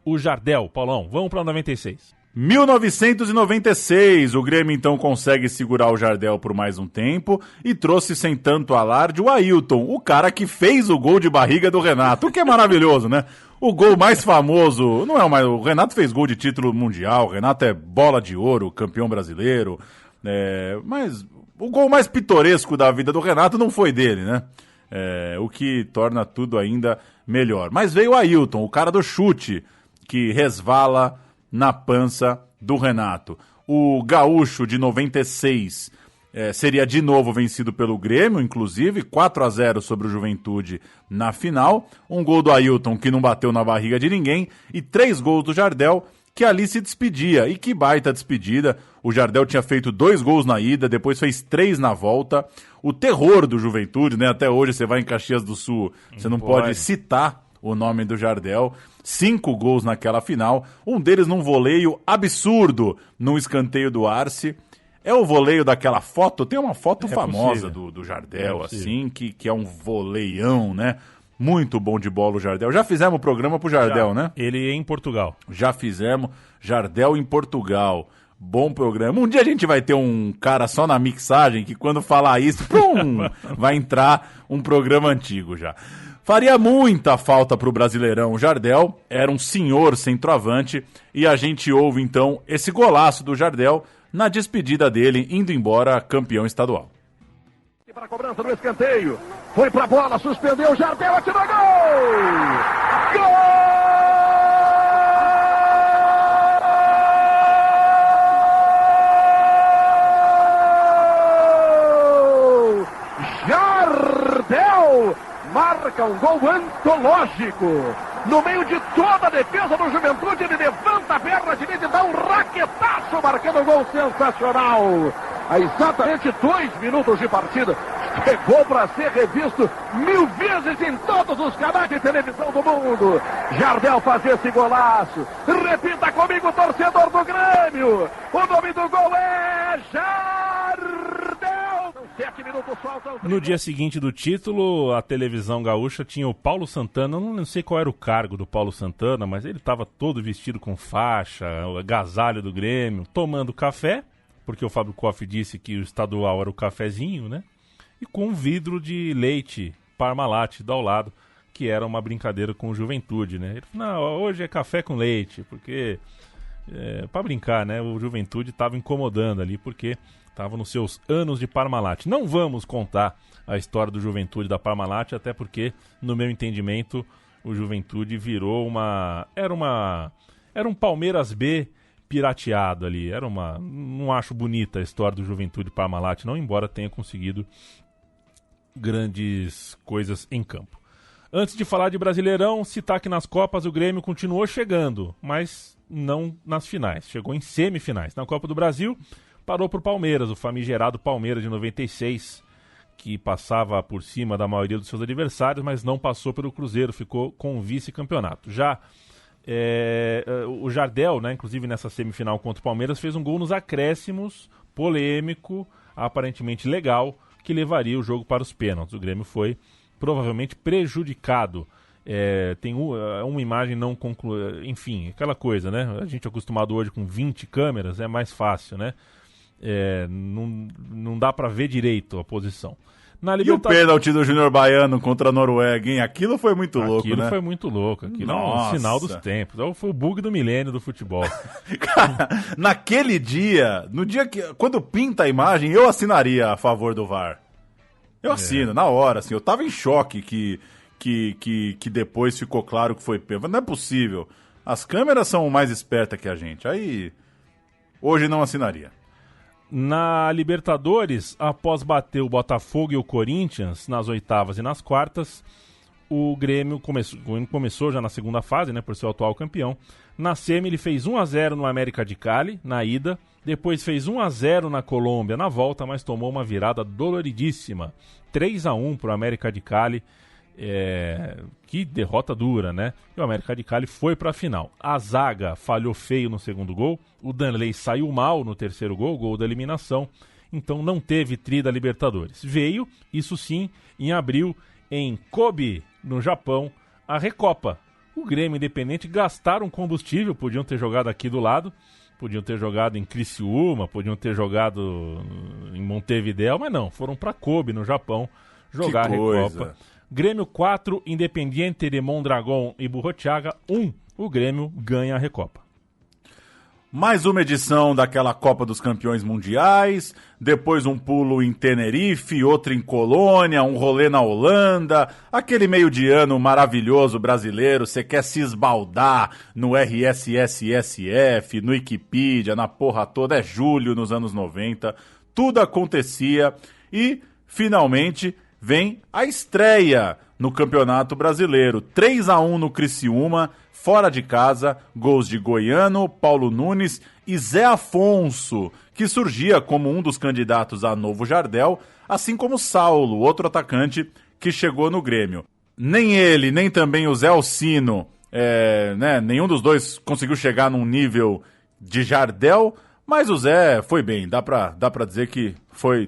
o Jardel. Paulão, vamos para 96. 1996, o Grêmio então consegue segurar o Jardel por mais um tempo e trouxe sem tanto alarde o Ailton, o cara que fez o gol de barriga do Renato, o que é maravilhoso, né? O gol mais famoso, não é o mais... O Renato fez gol de título mundial, o Renato é bola de ouro, campeão brasileiro, mas o gol mais pitoresco da vida do Renato não foi dele, né? O que torna tudo ainda melhor. Mas veio o Ailton, o cara do chute, que resvala na pança do Renato. O gaúcho de 96 seria de novo vencido pelo Grêmio, inclusive 4-0 sobre o Juventude na final. Um gol do Ailton que não bateu na barriga de ninguém e 3 gols do Jardel, que ali se despedia. E que baita despedida. O Jardel tinha feito 2 gols na ida, depois fez 3 na volta. O terror do Juventude, né? Até hoje você vai em Caxias do Sul, você não pode citar o nome do Jardel. 5 gols naquela final, um deles num voleio absurdo num escanteio do Arce. É o voleio daquela foto, tem uma foto famosa do Jardel, assim, que é um voleião, né? Muito bom de bola o Jardel. Já fizemos o programa pro Jardel, né? Ele é em Portugal. Já fizemos, Jardel em Portugal. Bom programa. Um dia a gente vai ter um cara só na mixagem que quando falar isso, vai entrar um programa antigo já. Faria muita falta pro Brasileirão. O Jardel era um senhor centroavante e a gente ouve então esse golaço do Jardel na despedida dele, indo embora campeão estadual. Para a cobrança do escanteio, foi pra bola, suspendeu, Jardel atirou gol! Gol! Jardel marca um gol antológico. No meio de toda a defesa do Juventude, ele levanta a perna direita e dá um raquetaço, marcando um gol sensacional. Há exatamente 2 minutos de partida. Chegou para ser revisto 1000 vezes em todos os canais de televisão do mundo. Jardel faz esse golaço. Repita comigo, torcedor do Grêmio. O nome do gol é Jardel. 7 minutos faltam. No dia seguinte do título, a televisão gaúcha tinha o Paulo Santana. Eu não sei qual era o cargo do Paulo Santana, mas ele estava todo vestido com faixa, o agasalho do Grêmio, tomando café, porque o Fábio Koff disse que o estadual era o cafezinho, né? E com um vidro de leite Parmalat ao lado, que era uma brincadeira com o Juventude, né? Ele falou, não, hoje é café com leite, porque... para brincar, né? O Juventude estava incomodando ali, porque estava nos seus anos de Parmalat. Não vamos contar a história do Juventude da Parmalat, até porque, no meu entendimento, o Juventude virou uma... Era um Palmeiras B pirateado ali. Não acho bonita a história do Juventude Parmalat, não, embora tenha conseguido grandes coisas em campo. Antes de falar de Brasileirão, citar que nas Copas o Grêmio continuou chegando, mas não nas finais. Chegou em semifinais. Na Copa do Brasil, parou por Palmeiras, o famigerado Palmeiras de 96, que passava por cima da maioria dos seus adversários, mas não passou pelo Cruzeiro, ficou com o vice-campeonato. Já o Jardel, né, inclusive nessa semifinal contra o Palmeiras, fez um gol nos acréscimos, polêmico, aparentemente legal, que levaria o jogo para os pênaltis. O Grêmio foi provavelmente prejudicado. Tem uma imagem não concluída, enfim, aquela coisa, né? A gente é acostumado hoje com 20 câmeras, é mais fácil, né? Não dá para ver direito a posição. E o pênalti do Júnior Baiano contra a Noruega, hein? Aquilo foi muito louco, né? Aquilo foi muito louco. Aquilo é um sinal dos tempos. Foi o bug do milênio do futebol. Cara, naquele dia, quando pinta a imagem, eu assinaria a favor do VAR. Eu assino, na hora, assim. Eu tava em choque que depois ficou claro que foi pênalti. Não é possível. As câmeras são mais espertas que a gente. Aí, hoje não assinaria. Na Libertadores, após bater o Botafogo e o Corinthians nas oitavas e nas quartas, o Grêmio começou já na segunda fase, né, por ser o atual campeão. Na semi ele fez 1-0 no América de Cali, na ida. Depois fez 1-0 na Colômbia na volta, mas tomou uma virada doloridíssima. 3-1 para o América de Cali. Que derrota dura, né? E o América de Cali foi para a final. A zaga falhou feio no segundo gol. O Danley saiu mal no terceiro gol da eliminação. Então não teve tri da Libertadores. Veio, isso sim, em abril, em Kobe, no Japão, a Recopa. O Grêmio Independente gastaram combustível, podiam ter jogado aqui do lado, podiam ter jogado em Criciúma, podiam ter jogado em Montevidéu, mas não, foram para Kobe, no Japão, jogar a Recopa. Grêmio 4, Independiente de Mondragón e Burruchaga 1. O Grêmio ganha a Recopa. Mais uma edição daquela Copa dos Campeões Mundiais, depois um pulo em Tenerife, outro em Colônia, um rolê na Holanda, aquele meio de ano maravilhoso brasileiro, você quer se esbaldar no RSSSF, no Wikipedia, na porra toda, é julho nos anos 90, tudo acontecia e, finalmente, vem a estreia no Campeonato Brasileiro. 3-1 no Criciúma, fora de casa, gols de Goiano, Paulo Nunes e Zé Afonso, que surgia como um dos candidatos a novo Jardel, assim como Saulo, outro atacante que chegou no Grêmio. Nem ele, nem também o Zé Alcino, nenhum dos dois conseguiu chegar num nível de Jardel, mas o Zé foi bem, dá pra dizer que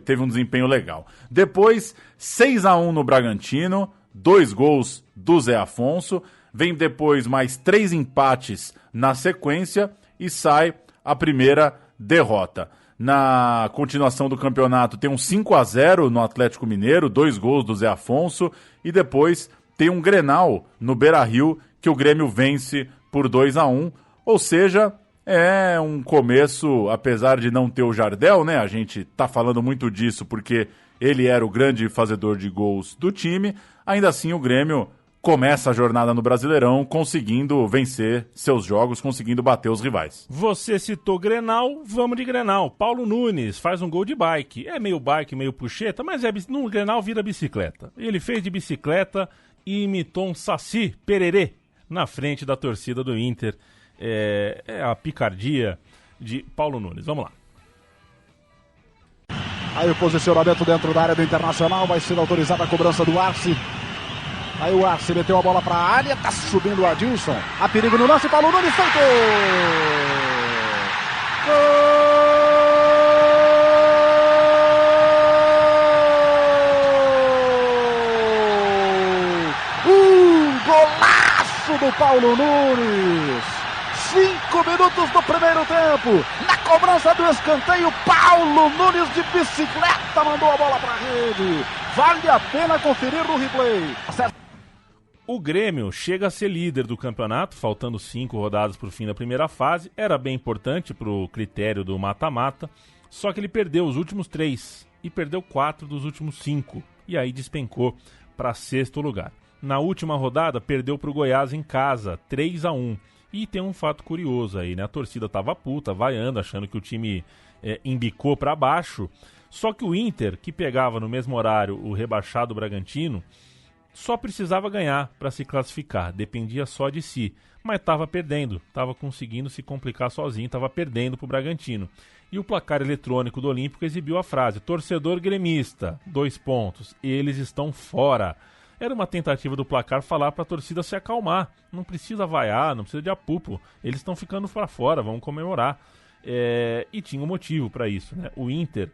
teve um desempenho legal. Depois, 6-1 no Bragantino, 2 gols do Zé Afonso, vem depois mais 3 empates na sequência e sai a primeira derrota. Na continuação do campeonato tem um 5-0 no Atlético Mineiro, 2 gols do Zé Afonso, e depois tem um Grenal no Beira-Rio que o Grêmio vence por 2-1, ou seja, é um começo, apesar de não ter o Jardel, né? A gente tá falando muito disso porque ele era o grande fazedor de gols do time. Ainda assim, o Grêmio começa a jornada no Brasileirão conseguindo vencer seus jogos, conseguindo bater os rivais. Você citou Grenal, vamos de Grenal. Paulo Nunes faz um gol de bike. É meio bike, meio puxeta, mas no Grenal vira bicicleta. Ele fez de bicicleta e imitou um Saci Pererê na frente da torcida do Inter. É a picardia de Paulo Nunes. Vamos lá. Aí o posicionamento dentro da área do Internacional, vai ser autorizada a cobrança do Arce. Aí o Arce meteu a bola para a área, tá subindo o Adilson. Há perigo no lance, Paulo Nunes soltou! Gol! Golaço do Paulo Nunes! 5 minutos do primeiro tempo. Na cobrança do escanteio, Paulo Nunes de bicicleta mandou a bola para a rede. Vale a pena conferir no replay. O Grêmio chega a ser líder do campeonato, faltando 5 rodadas para o fim da primeira fase. Era bem importante para o critério do mata-mata, só que ele perdeu os últimos 3 e perdeu 4 dos últimos 5. E aí despencou para 6º lugar. Na última rodada, perdeu para o Goiás em casa, 3-1. E tem um fato curioso aí, né? A torcida tava puta, vaiando, achando que o time embicou para baixo. Só que o Inter, que pegava no mesmo horário o rebaixado Bragantino, só precisava ganhar para se classificar, dependia só de si. Mas estava perdendo, estava conseguindo se complicar sozinho, estava perdendo para o Bragantino. E o placar eletrônico do Olímpico exibiu a frase: torcedor gremista, 2 pontos, eles estão fora. Era uma tentativa do placar falar para a torcida se acalmar. Não precisa vaiar, não precisa de apupo. Eles estão ficando para fora, vamos comemorar. E tinha um motivo para isso, né? O Inter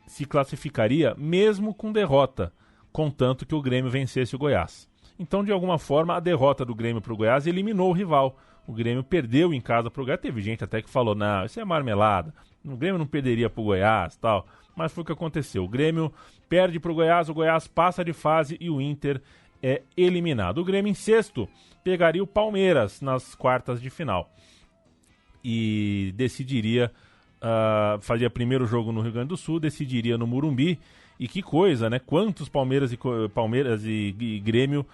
se classificaria mesmo com derrota, contanto que o Grêmio vencesse o Goiás. Então, de alguma forma, a derrota do Grêmio para o Goiás eliminou o rival. O Grêmio perdeu em casa para o Goiás. Teve gente até que falou, não, isso é marmelada. O Grêmio não perderia para o Goiás, tal. mas foi o que aconteceu. O Grêmio perde para o Goiás passa de fase e o Inter é eliminado. O Grêmio em sexto pegaria o Palmeiras nas quartas de final e decidiria, fazia primeiro jogo no Rio Grande do Sul, decidiria no Morumbi. E que coisa, né? Quantos Palmeiras e Grêmio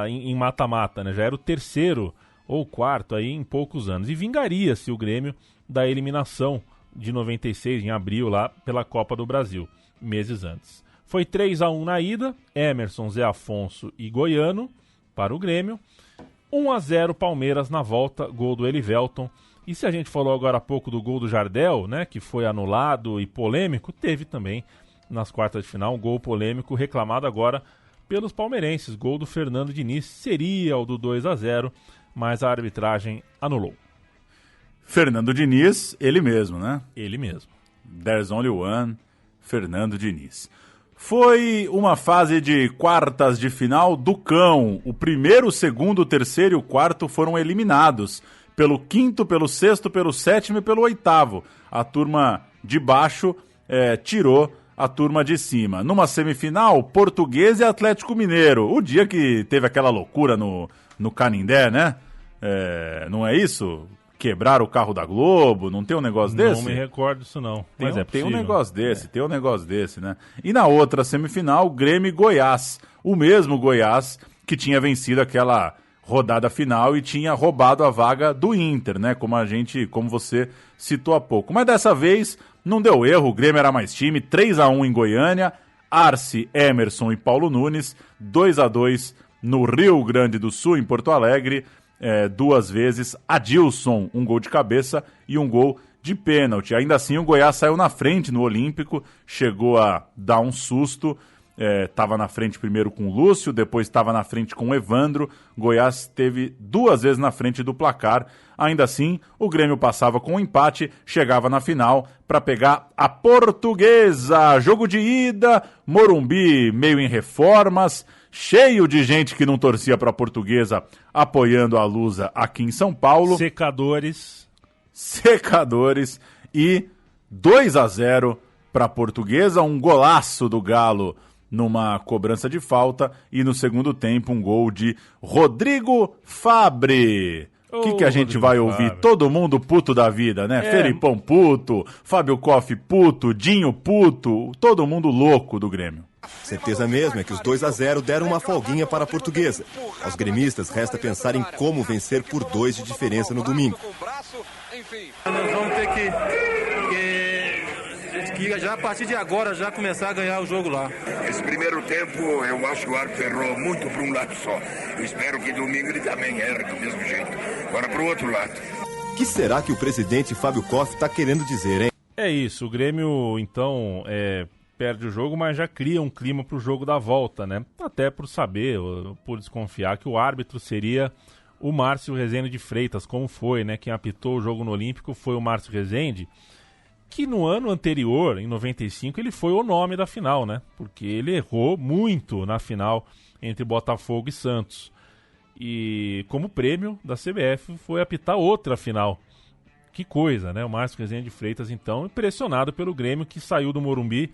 em mata-mata, né? Já era o terceiro ou quarto aí em poucos anos. E vingaria-se o Grêmio da eliminação de 96, em abril, lá pela Copa do Brasil, meses antes. Foi 3-1 na ida, Emerson, Zé Afonso e Goiano para o Grêmio. 1-0 Palmeiras na volta, gol do Elivelton. E se a gente falou agora há pouco do gol do Jardel, né, que foi anulado e polêmico, teve também nas quartas de final um gol polêmico reclamado agora pelos palmeirenses. Gol do Fernando Diniz, seria o do 2-0, mas a arbitragem anulou. Fernando Diniz, ele mesmo, né? Ele mesmo. There's only one, Fernando Diniz. Foi uma fase de quartas de final do cão. O primeiro, o segundo, o terceiro e o quarto foram eliminados. Pelo quinto, pelo sexto, pelo sétimo e pelo oitavo. A turma de baixo tirou a turma de cima. Numa semifinal, Português e Atlético Mineiro. O dia que teve aquela loucura no Canindé, né? Não é isso? Quebrar o carro da Globo, não tem um negócio desse? Não me recordo disso não, mas tem um negócio desse, né? E na outra semifinal, Grêmio e Goiás. O mesmo Goiás que tinha vencido aquela rodada final e tinha roubado a vaga do Inter, né? Como você citou há pouco. Mas dessa vez não deu erro, o Grêmio era mais time, 3-1 em Goiânia, Arce, Emerson e Paulo Nunes, 2-2 no Rio Grande do Sul, em Porto Alegre, 2 vezes, Adilson, um gol de cabeça e um gol de pênalti. Ainda assim o Goiás saiu na frente no Olímpico, chegou a dar um susto, estava na frente primeiro com o Lúcio, depois estava na frente com o Evandro. Goiás teve 2 vezes na frente do placar. Ainda assim, o Grêmio passava com um empate, chegava na final para pegar a Portuguesa. Jogo de ida, Morumbi meio em reformas, cheio de gente que não torcia para a Portuguesa apoiando a Lusa aqui em São Paulo. Secadores e 2-0 para a Portuguesa, um golaço do Galo numa cobrança de falta e no segundo tempo um gol de Rodrigo Fabre. O que a gente vai ouvir? Fabre. Todo mundo puto da vida, né? Felipão puto, Fábio Koff puto, Dinho puto, todo mundo louco do Grêmio. Certeza mesmo é que os 2-0 deram uma folguinha para a Portuguesa. Aos gremistas resta pensar em como vencer por 2 de diferença no domingo. Nós vamos ter que já a partir de agora já começar a ganhar o jogo lá. Esse primeiro tempo eu acho que o árbitro errou muito para um lado só. Eu espero que domingo ele também erre do mesmo jeito. Agora para o outro lado. O que será que o presidente Fábio Koff está querendo dizer, hein? É isso, o Grêmio então perde o jogo, mas já cria um clima para o jogo da volta, né? Até por saber, por desconfiar que o árbitro seria o Márcio Rezende de Freitas, como foi, né? Quem apitou o jogo no Olímpico foi o Márcio Rezende, que no ano anterior, em 95, ele foi o nome da final, né? Porque ele errou muito na final entre Botafogo e Santos. E como prêmio da CBF foi apitar outra final. Que coisa, né? O Márcio Rezende de Freitas, então, impressionado pelo Grêmio, que saiu do Morumbi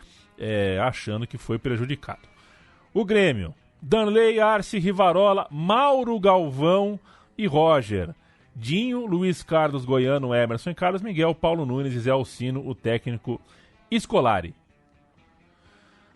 achando que foi prejudicado. O Grêmio, Danley, Arce, Rivarola, Mauro Galvão e Roger. Dinho, Luiz Carlos, Goiano, Emerson e Carlos Miguel, Paulo Nunes e Zé Alcino, o técnico Scolari.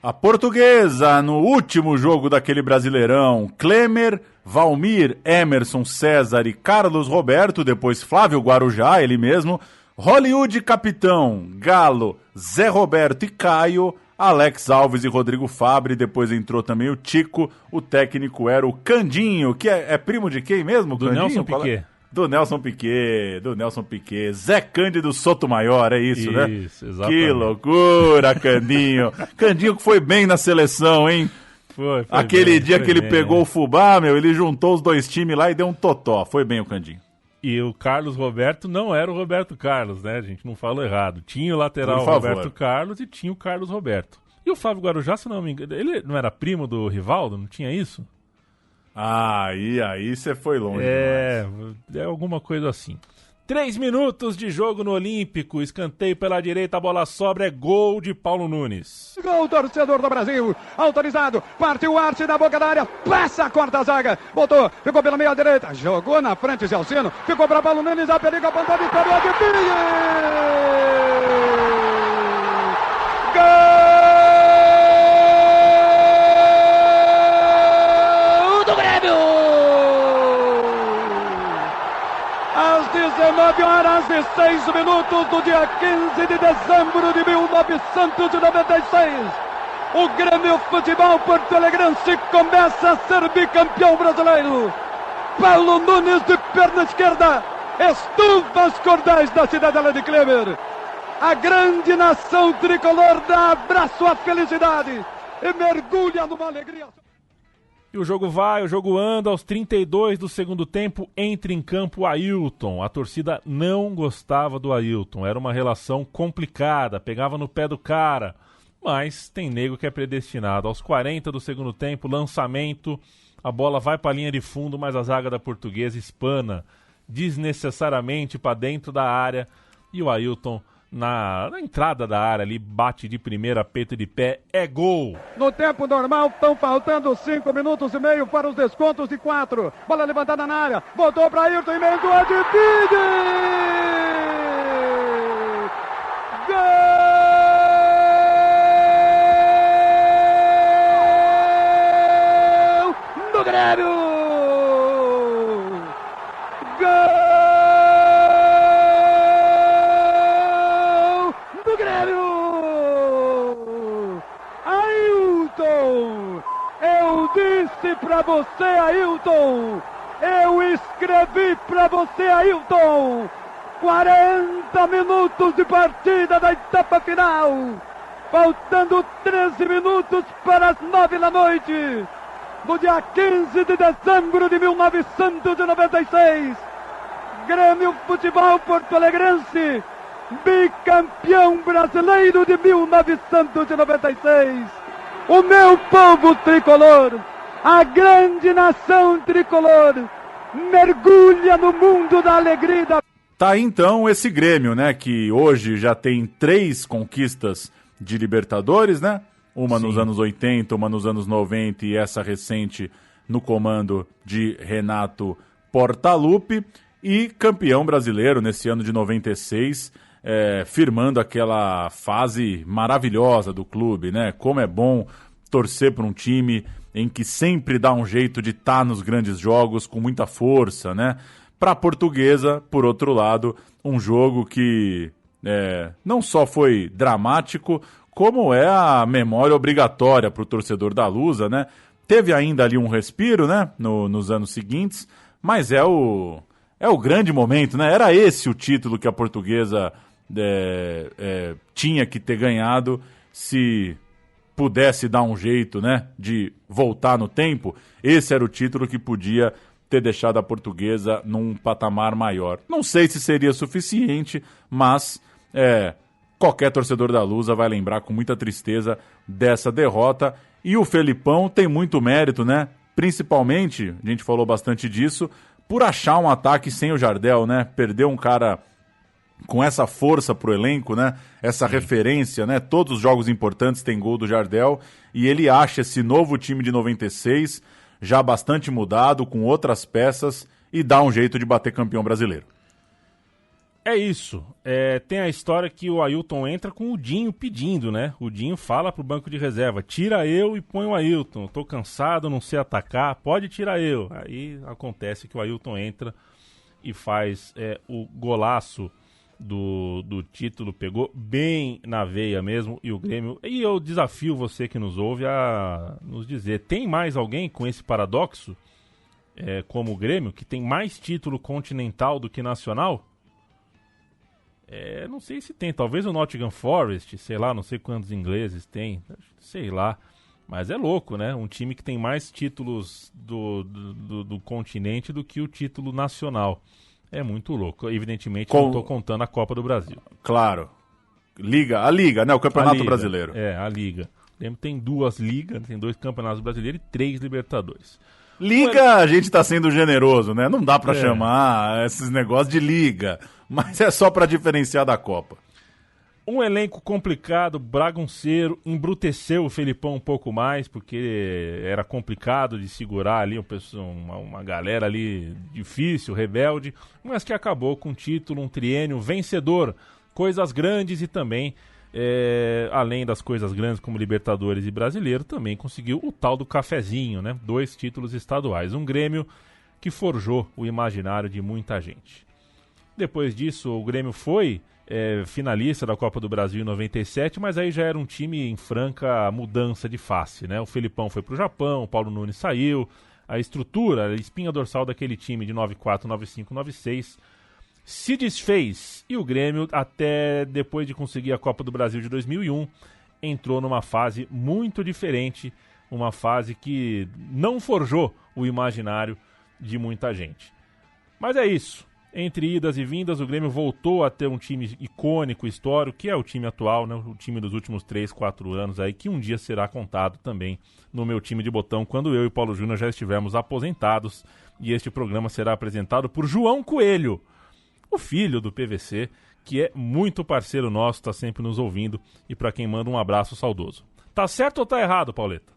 A Portuguesa, no último jogo daquele Brasileirão, Klemer, Valmir, Emerson, César e Carlos Roberto, depois Flávio Guarujá, ele mesmo, Hollywood Capitão, Galo, Zé Roberto e Caio, Alex Alves e Rodrigo Fabre, depois entrou também o Tico, o técnico era o Candinho, que é primo de quem mesmo? Do Candinho? Nelson Piquet. Do Nelson Piquet, Zé Cândido Sotomayor, é isso, né? Isso, exatamente. Que loucura, Candinho. Candinho que foi bem na seleção, hein? Foi Aquele bem, dia foi que ele bem, pegou o Fubá, ele juntou os 2 times lá e deu um totó. Foi bem o Candinho. E o Carlos Roberto não era o Roberto Carlos, né? A gente não falou errado. Tinha o lateral Roberto Carlos e tinha o Carlos Roberto. E o Flávio Guarujá, se não me engano, ele não era primo do Rivaldo? Não tinha isso? Aí você foi longe. É alguma coisa assim. 3 minutos de jogo no Olímpico, escanteio pela direita, a bola sobra, é gol de Paulo Nunes. Gol, torcedor do Brasil, autorizado, partiu o Arte na boca da área, passa, corta a zaga, botou, ficou pela meia direita, jogou na frente Zé Alcino, ficou para Paulo Nunes, a perigo, apontou a vitória de Pires! Gol do Grêmio! Às 19h06 do dia 15 de dezembro de 1996, o Grêmio Futebol Porto Alegrense começa a ser bicampeão brasileiro. Paulo Nunes de perna esquerda estufa os cordéis da cidadela de Kleber. A grande nação tricolor dá abraço à felicidade e mergulha numa alegria. E o jogo vai, o jogo anda, aos 32 do segundo tempo, entra em campo o Ailton. A torcida não gostava do Ailton, era uma relação complicada, pegava no pé do cara. Mas tem nego que é predestinado. Aos 40 do segundo tempo, lançamento, a bola vai para a linha de fundo, mas a zaga da Portuguesa espana desnecessariamente para dentro da área. E o Ailton, na entrada da área ali, bate de primeira, peito de pé, é gol. No tempo normal, estão faltando 5 minutos e meio para os descontos de 4. Bola levantada na área, voltou para Ailton, emendou a divide! Gol do Grêmio! Eu disse pra você, Ailton, eu escrevi pra você, Ailton, 40 minutos de partida da etapa final, faltando 13 minutos para as 9 da noite, no dia 15 de dezembro de 1996, Grêmio Futebol Porto Alegrense, bicampeão brasileiro de 1996. O meu povo tricolor, a grande nação tricolor, mergulha no mundo da alegria. Tá aí, então, esse Grêmio, né, que hoje já tem 3 conquistas de Libertadores, né? Uma nos anos 80, uma nos anos 90 e essa recente no comando de Renato Portaluppi, e campeão brasileiro nesse ano de 96, firmando aquela fase maravilhosa do clube, né? Como é bom torcer para um time em que sempre dá um jeito de estar nos grandes jogos com muita força, né? Para a Portuguesa, por outro lado, um jogo que não só foi dramático, como é a memória obrigatória para o torcedor da Lusa, né? Teve ainda ali um respiro, né? Nos anos seguintes, mas é o grande momento, né? Era esse o título que a Portuguesa tinha que ter ganhado se pudesse dar um jeito, né, de voltar no tempo. Esse era o título que podia ter deixado a Portuguesa num patamar maior. Não sei se seria suficiente, mas qualquer torcedor da Lusa vai lembrar com muita tristeza dessa derrota. E o Felipão tem muito mérito, né? Principalmente, a gente falou bastante disso, por achar um ataque sem o Jardel, né? Perdeu um cara com essa força pro elenco, né? Essa referência, né? Todos os jogos importantes tem gol do Jardel, e ele acha esse novo time de 96 já bastante mudado, com outras peças, e dá um jeito de bater campeão brasileiro. É isso. Tem a história que o Ailton entra com o Dinho pedindo, né? O Dinho fala pro banco de reserva, tira eu e põe o Ailton. Tô cansado, não sei atacar, pode tirar eu. Aí acontece que o Ailton entra e faz o golaço do título, pegou bem na veia mesmo, e o Grêmio... E eu desafio você que nos ouve a nos dizer, tem mais alguém com esse paradoxo, como o Grêmio, que tem mais título continental do que nacional? Não sei se tem, talvez o Nottingham Forest, sei lá, não sei quantos ingleses tem, sei lá, mas é louco, né? Um time que tem mais títulos do continente do que o título nacional. É muito louco. Evidentemente, não estou contando a Copa do Brasil. Claro. A Liga, né? O Campeonato Brasileiro. A Liga. Lembro, tem 2 ligas, tem 2 campeonatos brasileiros e 3 Libertadores. Liga, a gente tá sendo generoso, né? Não dá pra chamar esses negócios de liga. mas é só para diferenciar da Copa. Um elenco complicado, bagunceiro, embruteceu o Felipão um pouco mais, porque era complicado de segurar ali uma galera ali difícil, rebelde, mas que acabou com um título, um triênio vencedor, coisas grandes e também, além das coisas grandes como Libertadores e Brasileiro, também conseguiu o tal do cafezinho, né? 2 títulos estaduais, um Grêmio que forjou o imaginário de muita gente. Depois disso, o Grêmio foi finalista da Copa do Brasil em 97, mas aí já era um time em franca mudança de face, né? O Felipão foi pro Japão, o Paulo Nunes saiu, a estrutura, a espinha dorsal daquele time de 94, 95, 96 se desfez, e o Grêmio, até depois de conseguir a Copa do Brasil de 2001, entrou numa fase muito diferente, uma fase que não forjou o imaginário de muita gente. Mas é isso. Entre idas e vindas, o Grêmio voltou a ter um time icônico, histórico, que é o time atual, né? O time dos últimos 3, 4 anos, aí, que um dia será contado também no meu time de botão, quando eu e Paulo Júnior já estivermos aposentados, e este programa será apresentado por João Coelho, o filho do PVC, que é muito parceiro nosso, está sempre nos ouvindo, e para quem manda um abraço saudoso. Tá certo ou tá errado, Pauleta?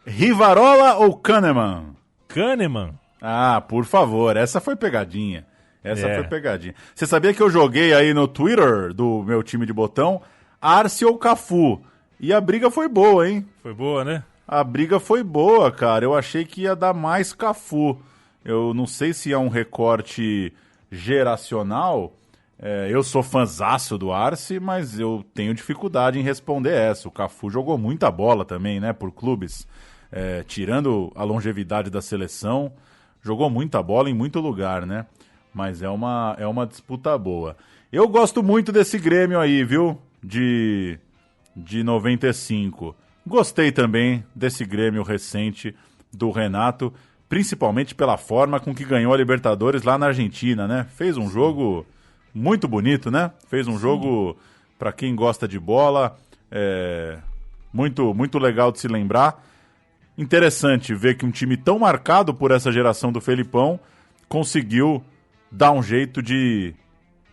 Rivarola ou Kahneman? Kahneman? Ah, por favor, essa foi pegadinha. Foi pegadinha. Você sabia que eu joguei aí no Twitter do meu time de botão Arce ou Cafu? E a briga foi boa, hein? Foi boa, né? A briga foi boa, cara. Eu achei que ia dar mais Cafu. Eu não sei se é um recorte geracional. Eu sou fãzaço do Arce, mas eu tenho dificuldade em responder essa. O Cafu jogou muita bola também, né? Por clubes. Tirando a longevidade da seleção, jogou muita bola em muito lugar, né? Mas é uma disputa boa. Eu gosto muito desse Grêmio aí, viu? De 95. Gostei também desse Grêmio recente do Renato, principalmente pela forma com que ganhou a Libertadores lá na Argentina, né? Fez um jogo muito bonito, né? Fez um jogo, para quem gosta de bola, muito, muito legal de se lembrar. Interessante ver que um time tão marcado por essa geração do Felipão conseguiu dar um jeito de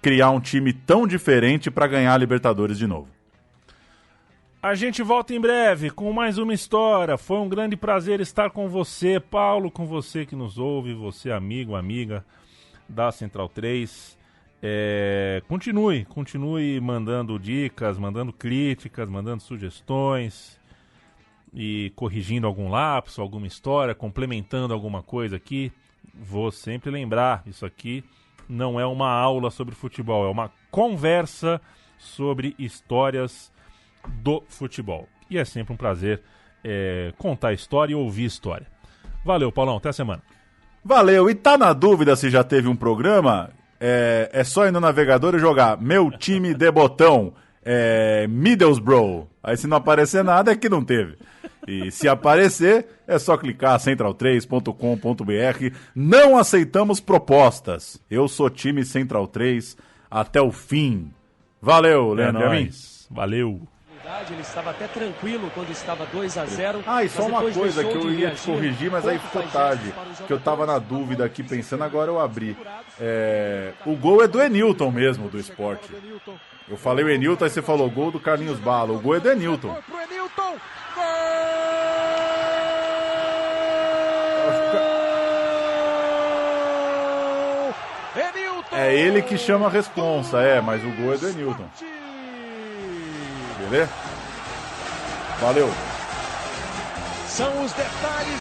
criar um time tão diferente para ganhar a Libertadores de novo. A gente volta em breve com mais uma história. Foi um grande prazer estar com você, Paulo, com você que nos ouve, você amigo, amiga da Central 3. Continue mandando dicas, mandando críticas, mandando sugestões e corrigindo algum lapso, alguma história, complementando alguma coisa aqui. Vou sempre lembrar, isso aqui não é uma aula sobre futebol, é uma conversa sobre histórias do futebol. E é sempre um prazer contar história e ouvir história. Valeu, Paulão, até a semana. Valeu, e tá na dúvida se já teve um programa? É só ir no navegador e jogar Meu Time de Botão, Middlesbrough. Aí se não aparecer nada é que não teve. E se aparecer, é só clicar central3.com.br. Não aceitamos propostas. Eu sou time Central 3 até o fim. Valeu, Leandro Amin. Valeu. Ele estava até tranquilo quando estava 2-0. E só uma coisa que eu ia te corrigir, mas aí ficou tarde. Que eu tava na dúvida aqui pensando, agora eu abri. O gol é do Enilton mesmo, do Sport. Eu falei o Enilton, aí você falou gol do Carlinhos Bala. O gol é do Enilton. É ele que chama a responsa, mas o gol é do Enilton. Beleza? Valeu. São os detalhes.